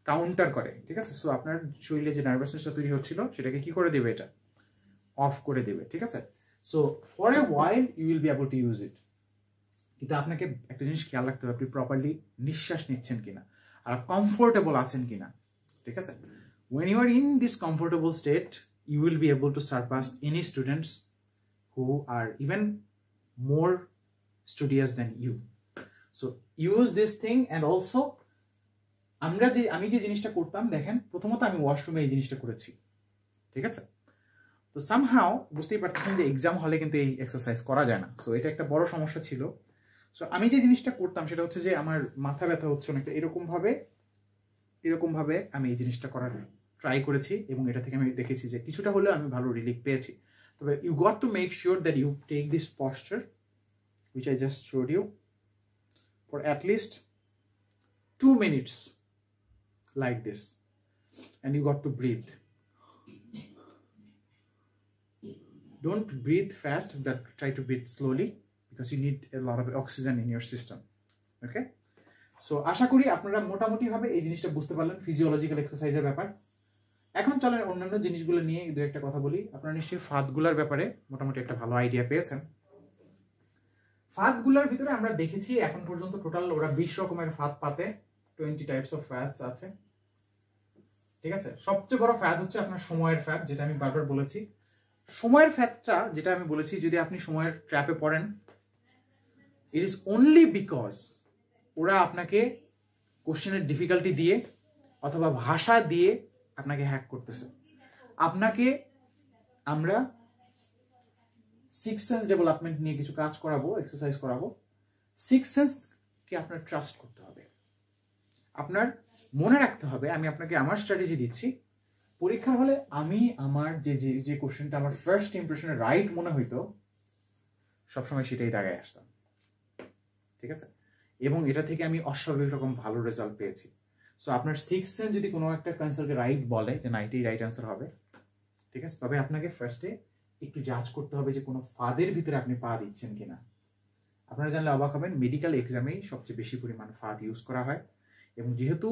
কাউন্টার করে, ঠিক আছে? সো আপনার শরীরে যে নার্ভাসনেসটা তৈরি হচ্ছিল, সেটাকে কি করে দেবে? এটা অফ করে দেবে, ঠিক আছে? So for a while you will be able to use it. কিন্তু আপনাকে একটা জিনিস খেয়াল রাখতে হবে, আপনি প্রপারলি নিঃশ্বাস নিচ্ছেন কিনা, আর কমফোর্টেবল আছেন কিনা, ঠিক আছে? when you are in this comfortable state, you will be able to surpass any students who are even more studious than you. So use this thing. And also, আমি যে জিনিসটা করতাম, দেখেন, প্রথমত আমি ওয়াশরুমে এই জিনিসটা করেছি, ঠিক আছে? তো সামহাও বুঝতেই পারতেছেন যে এক্সাম হলে কিন্তু এই এক্সারসাইজ করা যায় না। সো এটা একটা বড় সমস্যা ছিল। সো আমি যে জিনিসটা করতাম সেটা হচ্ছে যে আমার মাথা ব্যথা হচ্ছে অনেকটা, এরকম ভাবে আমি এই জিনিসটা করার ট্রাই করেছি, এবং এটা থেকে আমি দেখেছি যে কিছুটা হলেও আমি ভালো রিলিফ পেয়েছি। তবে you got to make sure that you take this posture which I just showed you for at least 2 minutes like this, and you got to breathe. Don't breathe fast, but try to breathe slowly, because you need a lot of oxygen in your system. Okay? So আশা করি আপনারা মোটামুটি ভাবে এই জিনিসটা বুঝতে পারলেন, physiological এক্সারসাইজের ব্যাপার। এখন চলেন অন্যান্য জিনিসগুলো নিয়ে দু একটা কথা বলি। আপনারা নিশ্চয়ই ফাঁদগুলোর ব্যাপারে মোটামুটি একটা ভালো আইডিয়া পেয়েছেন। ফাঁদগুলোর ভিতরে আমরা দেখেছি এখন পর্যন্ত টোটাল ওরা 20 রকমের ফাঁদ পাতে, 20 টাইপস অফ ফ্যাটস আছে, ঠিক আছে? সবচেয়ে বড় ফ্যাট হচ্ছে আপনার সময়ের ফ্যাট, যেটা আমি বারবার বলেছি। সময়ের ফ্যাটটা যেটা আমি বলেছি, যদি আপনি সময়ের ট্র্যাপে পড়েন, ইট ইজ অনলি বিকজ ওরা আপনাকে কোশ্চেনের ডিফিকাল্টি দিয়ে অথবা ভাষা দিয়ে আপনাকে হ্যাক করতেছে। আপনাকে আমরা 6 সেন্স ডেভেলপমেন্ট নিয়ে কিছু কাজ করাবো, এক্সারসাইজ করাবো। 6 সেন্সকে আপনার ট্রাস্ট করতে হবে, আপনার মনে রাখতে হবে। আমি আপনাকে আমার স্ট্র্যাটেজি দিচ্ছি। পরীক্ষা হলে আমি আমার যে কোশ্চেনটা আমার ফার্স্ট ইমপ্রেশনে রাইট মনে হইতো, সবসময় সেটাই দাগায় আসতাম, ঠিক আছে? এবং এটা থেকে আমি অস্বাভাবিক রকম ভালো রেজাল্ট পেয়েছি। সো আপনার 6th সেন্স যদি কোনো একটা কনসালকে রাইট বলে যে না এটাই রাইট অ্যান্সার হবে, ঠিক আছে, তবে আপনাকে ফার্স্টে একটু জাজ করতে হবে যে কোনো ফাঁদের ভিতরে আপনি পা দিচ্ছেন কিনা। আপনারা জানলে অবাক হবেন, মেডিকেল এক্সামেই সবচেয়ে বেশি পরিমাণ ফাঁদ ইউজ করা হয়। এবং যেহেতু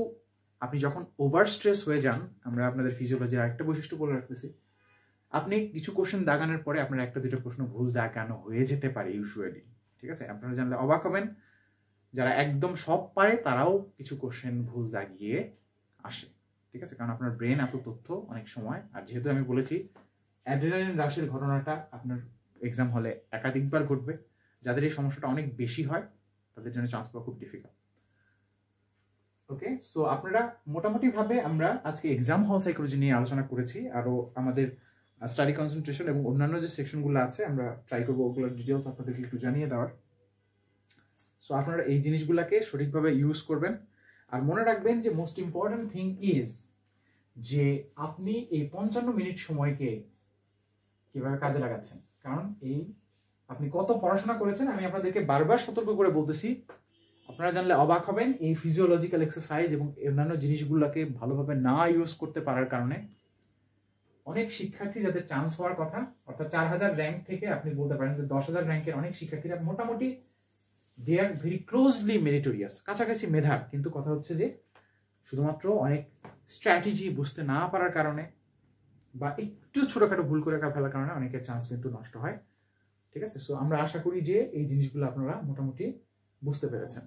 আপনি যখন ওভার স্ট্রেস হয়ে যান, আমরা আপনাদের ফিজিওলজির আরেকটা বৈশিষ্ট্য বলে রাখতেছি, আপনি কিছু কোশ্চেন দাগানোর পরে আপনার একটা দুটো প্রশ্ন ভুল দাগানো হয়ে যেতে পারে ইউজুয়ালি, ঠিক আছে। আপনারা জানলে অবাক হবেন, যারা একদম সব পারে তারাও কিছু কোশ্চেন ভুল দাগিয়ে আসে, ঠিক আছে, কারণ আপনার ব্রেন এত তথ্য অনেক সময়, আর যেহেতু আমি বলেছি অ্যাড্রিনালিন রাশের ঘটনাটা আপনার এক্সাম হলে একাধিকবার ঘটবে, যাদের এই সমস্যাটা অনেক বেশি হয় তাদের জন্য চান্স পাওয়া খুব ডিফিকাল্ট। ওকে, সো আপনারা মোটামুটি ভাবে আমরা আজকে এক্সাম হল সাইকোলজি নিয়ে আলোচনা করেছি, আরো আমাদের স্টাডি কনসেন্ট্রেশন এবং অন্যান্য যে সেকশনগুলো আছে আমরা ট্রাই করবো ওগুলোর ডিটেলস আপনাদেরকে একটু জানিয়ে দেওয়ার। সো আপনারা এই জিনিসগুলোকে সঠিকভাবে ইউজ করবেন, আর মনে রাখবেন যে মোস্ট ইম্পর্টেন্ট থিং ইজ যে আপনি এই 55 মিনিট সময়কে কিভাবে কাজে লাগাচ্ছেন। কারণ এই আপনি কত পড়াশোনা করেছেন আমি আপনাদেরকে বারবার সতর্ক করে বলতেছি, আপনারা জানলে অবাক হবেন এই ফিজিওলজিক্যাল এক্সারসাইজ এবং অন্যান্য জিনিসগুলোকে ভালোভাবে না ইউজ করতে পারার কারণে অনেক শিক্ষার্থী যাদের চান্স হওয়ার কথা, অর্থাৎ 4000 র্যাঙ্ক থেকে আপনি বলতে পারেন যে 10,000 র্যাঙ্কের অনেক শিক্ষার্থীরা মোটামুটি দে আর ভেরি ক্লোজলি মেরিটোরিয়াস, কাছাকাছি মেধার, কিন্তু কথা হচ্ছে যে শুধুমাত্র অনেক স্ট্র্যাটেজি বুঝতে না পারার কারণে বা একটু ছোটখাটো ভুল করে ফেলার কারণে অনেকের চান্স কিন্তু নষ্ট হয়, ঠিক আছে। সো আমরা আশা করি যে এই জিনিসগুলো আপনারা মোটামুটি বুঝতে পেরেছেন।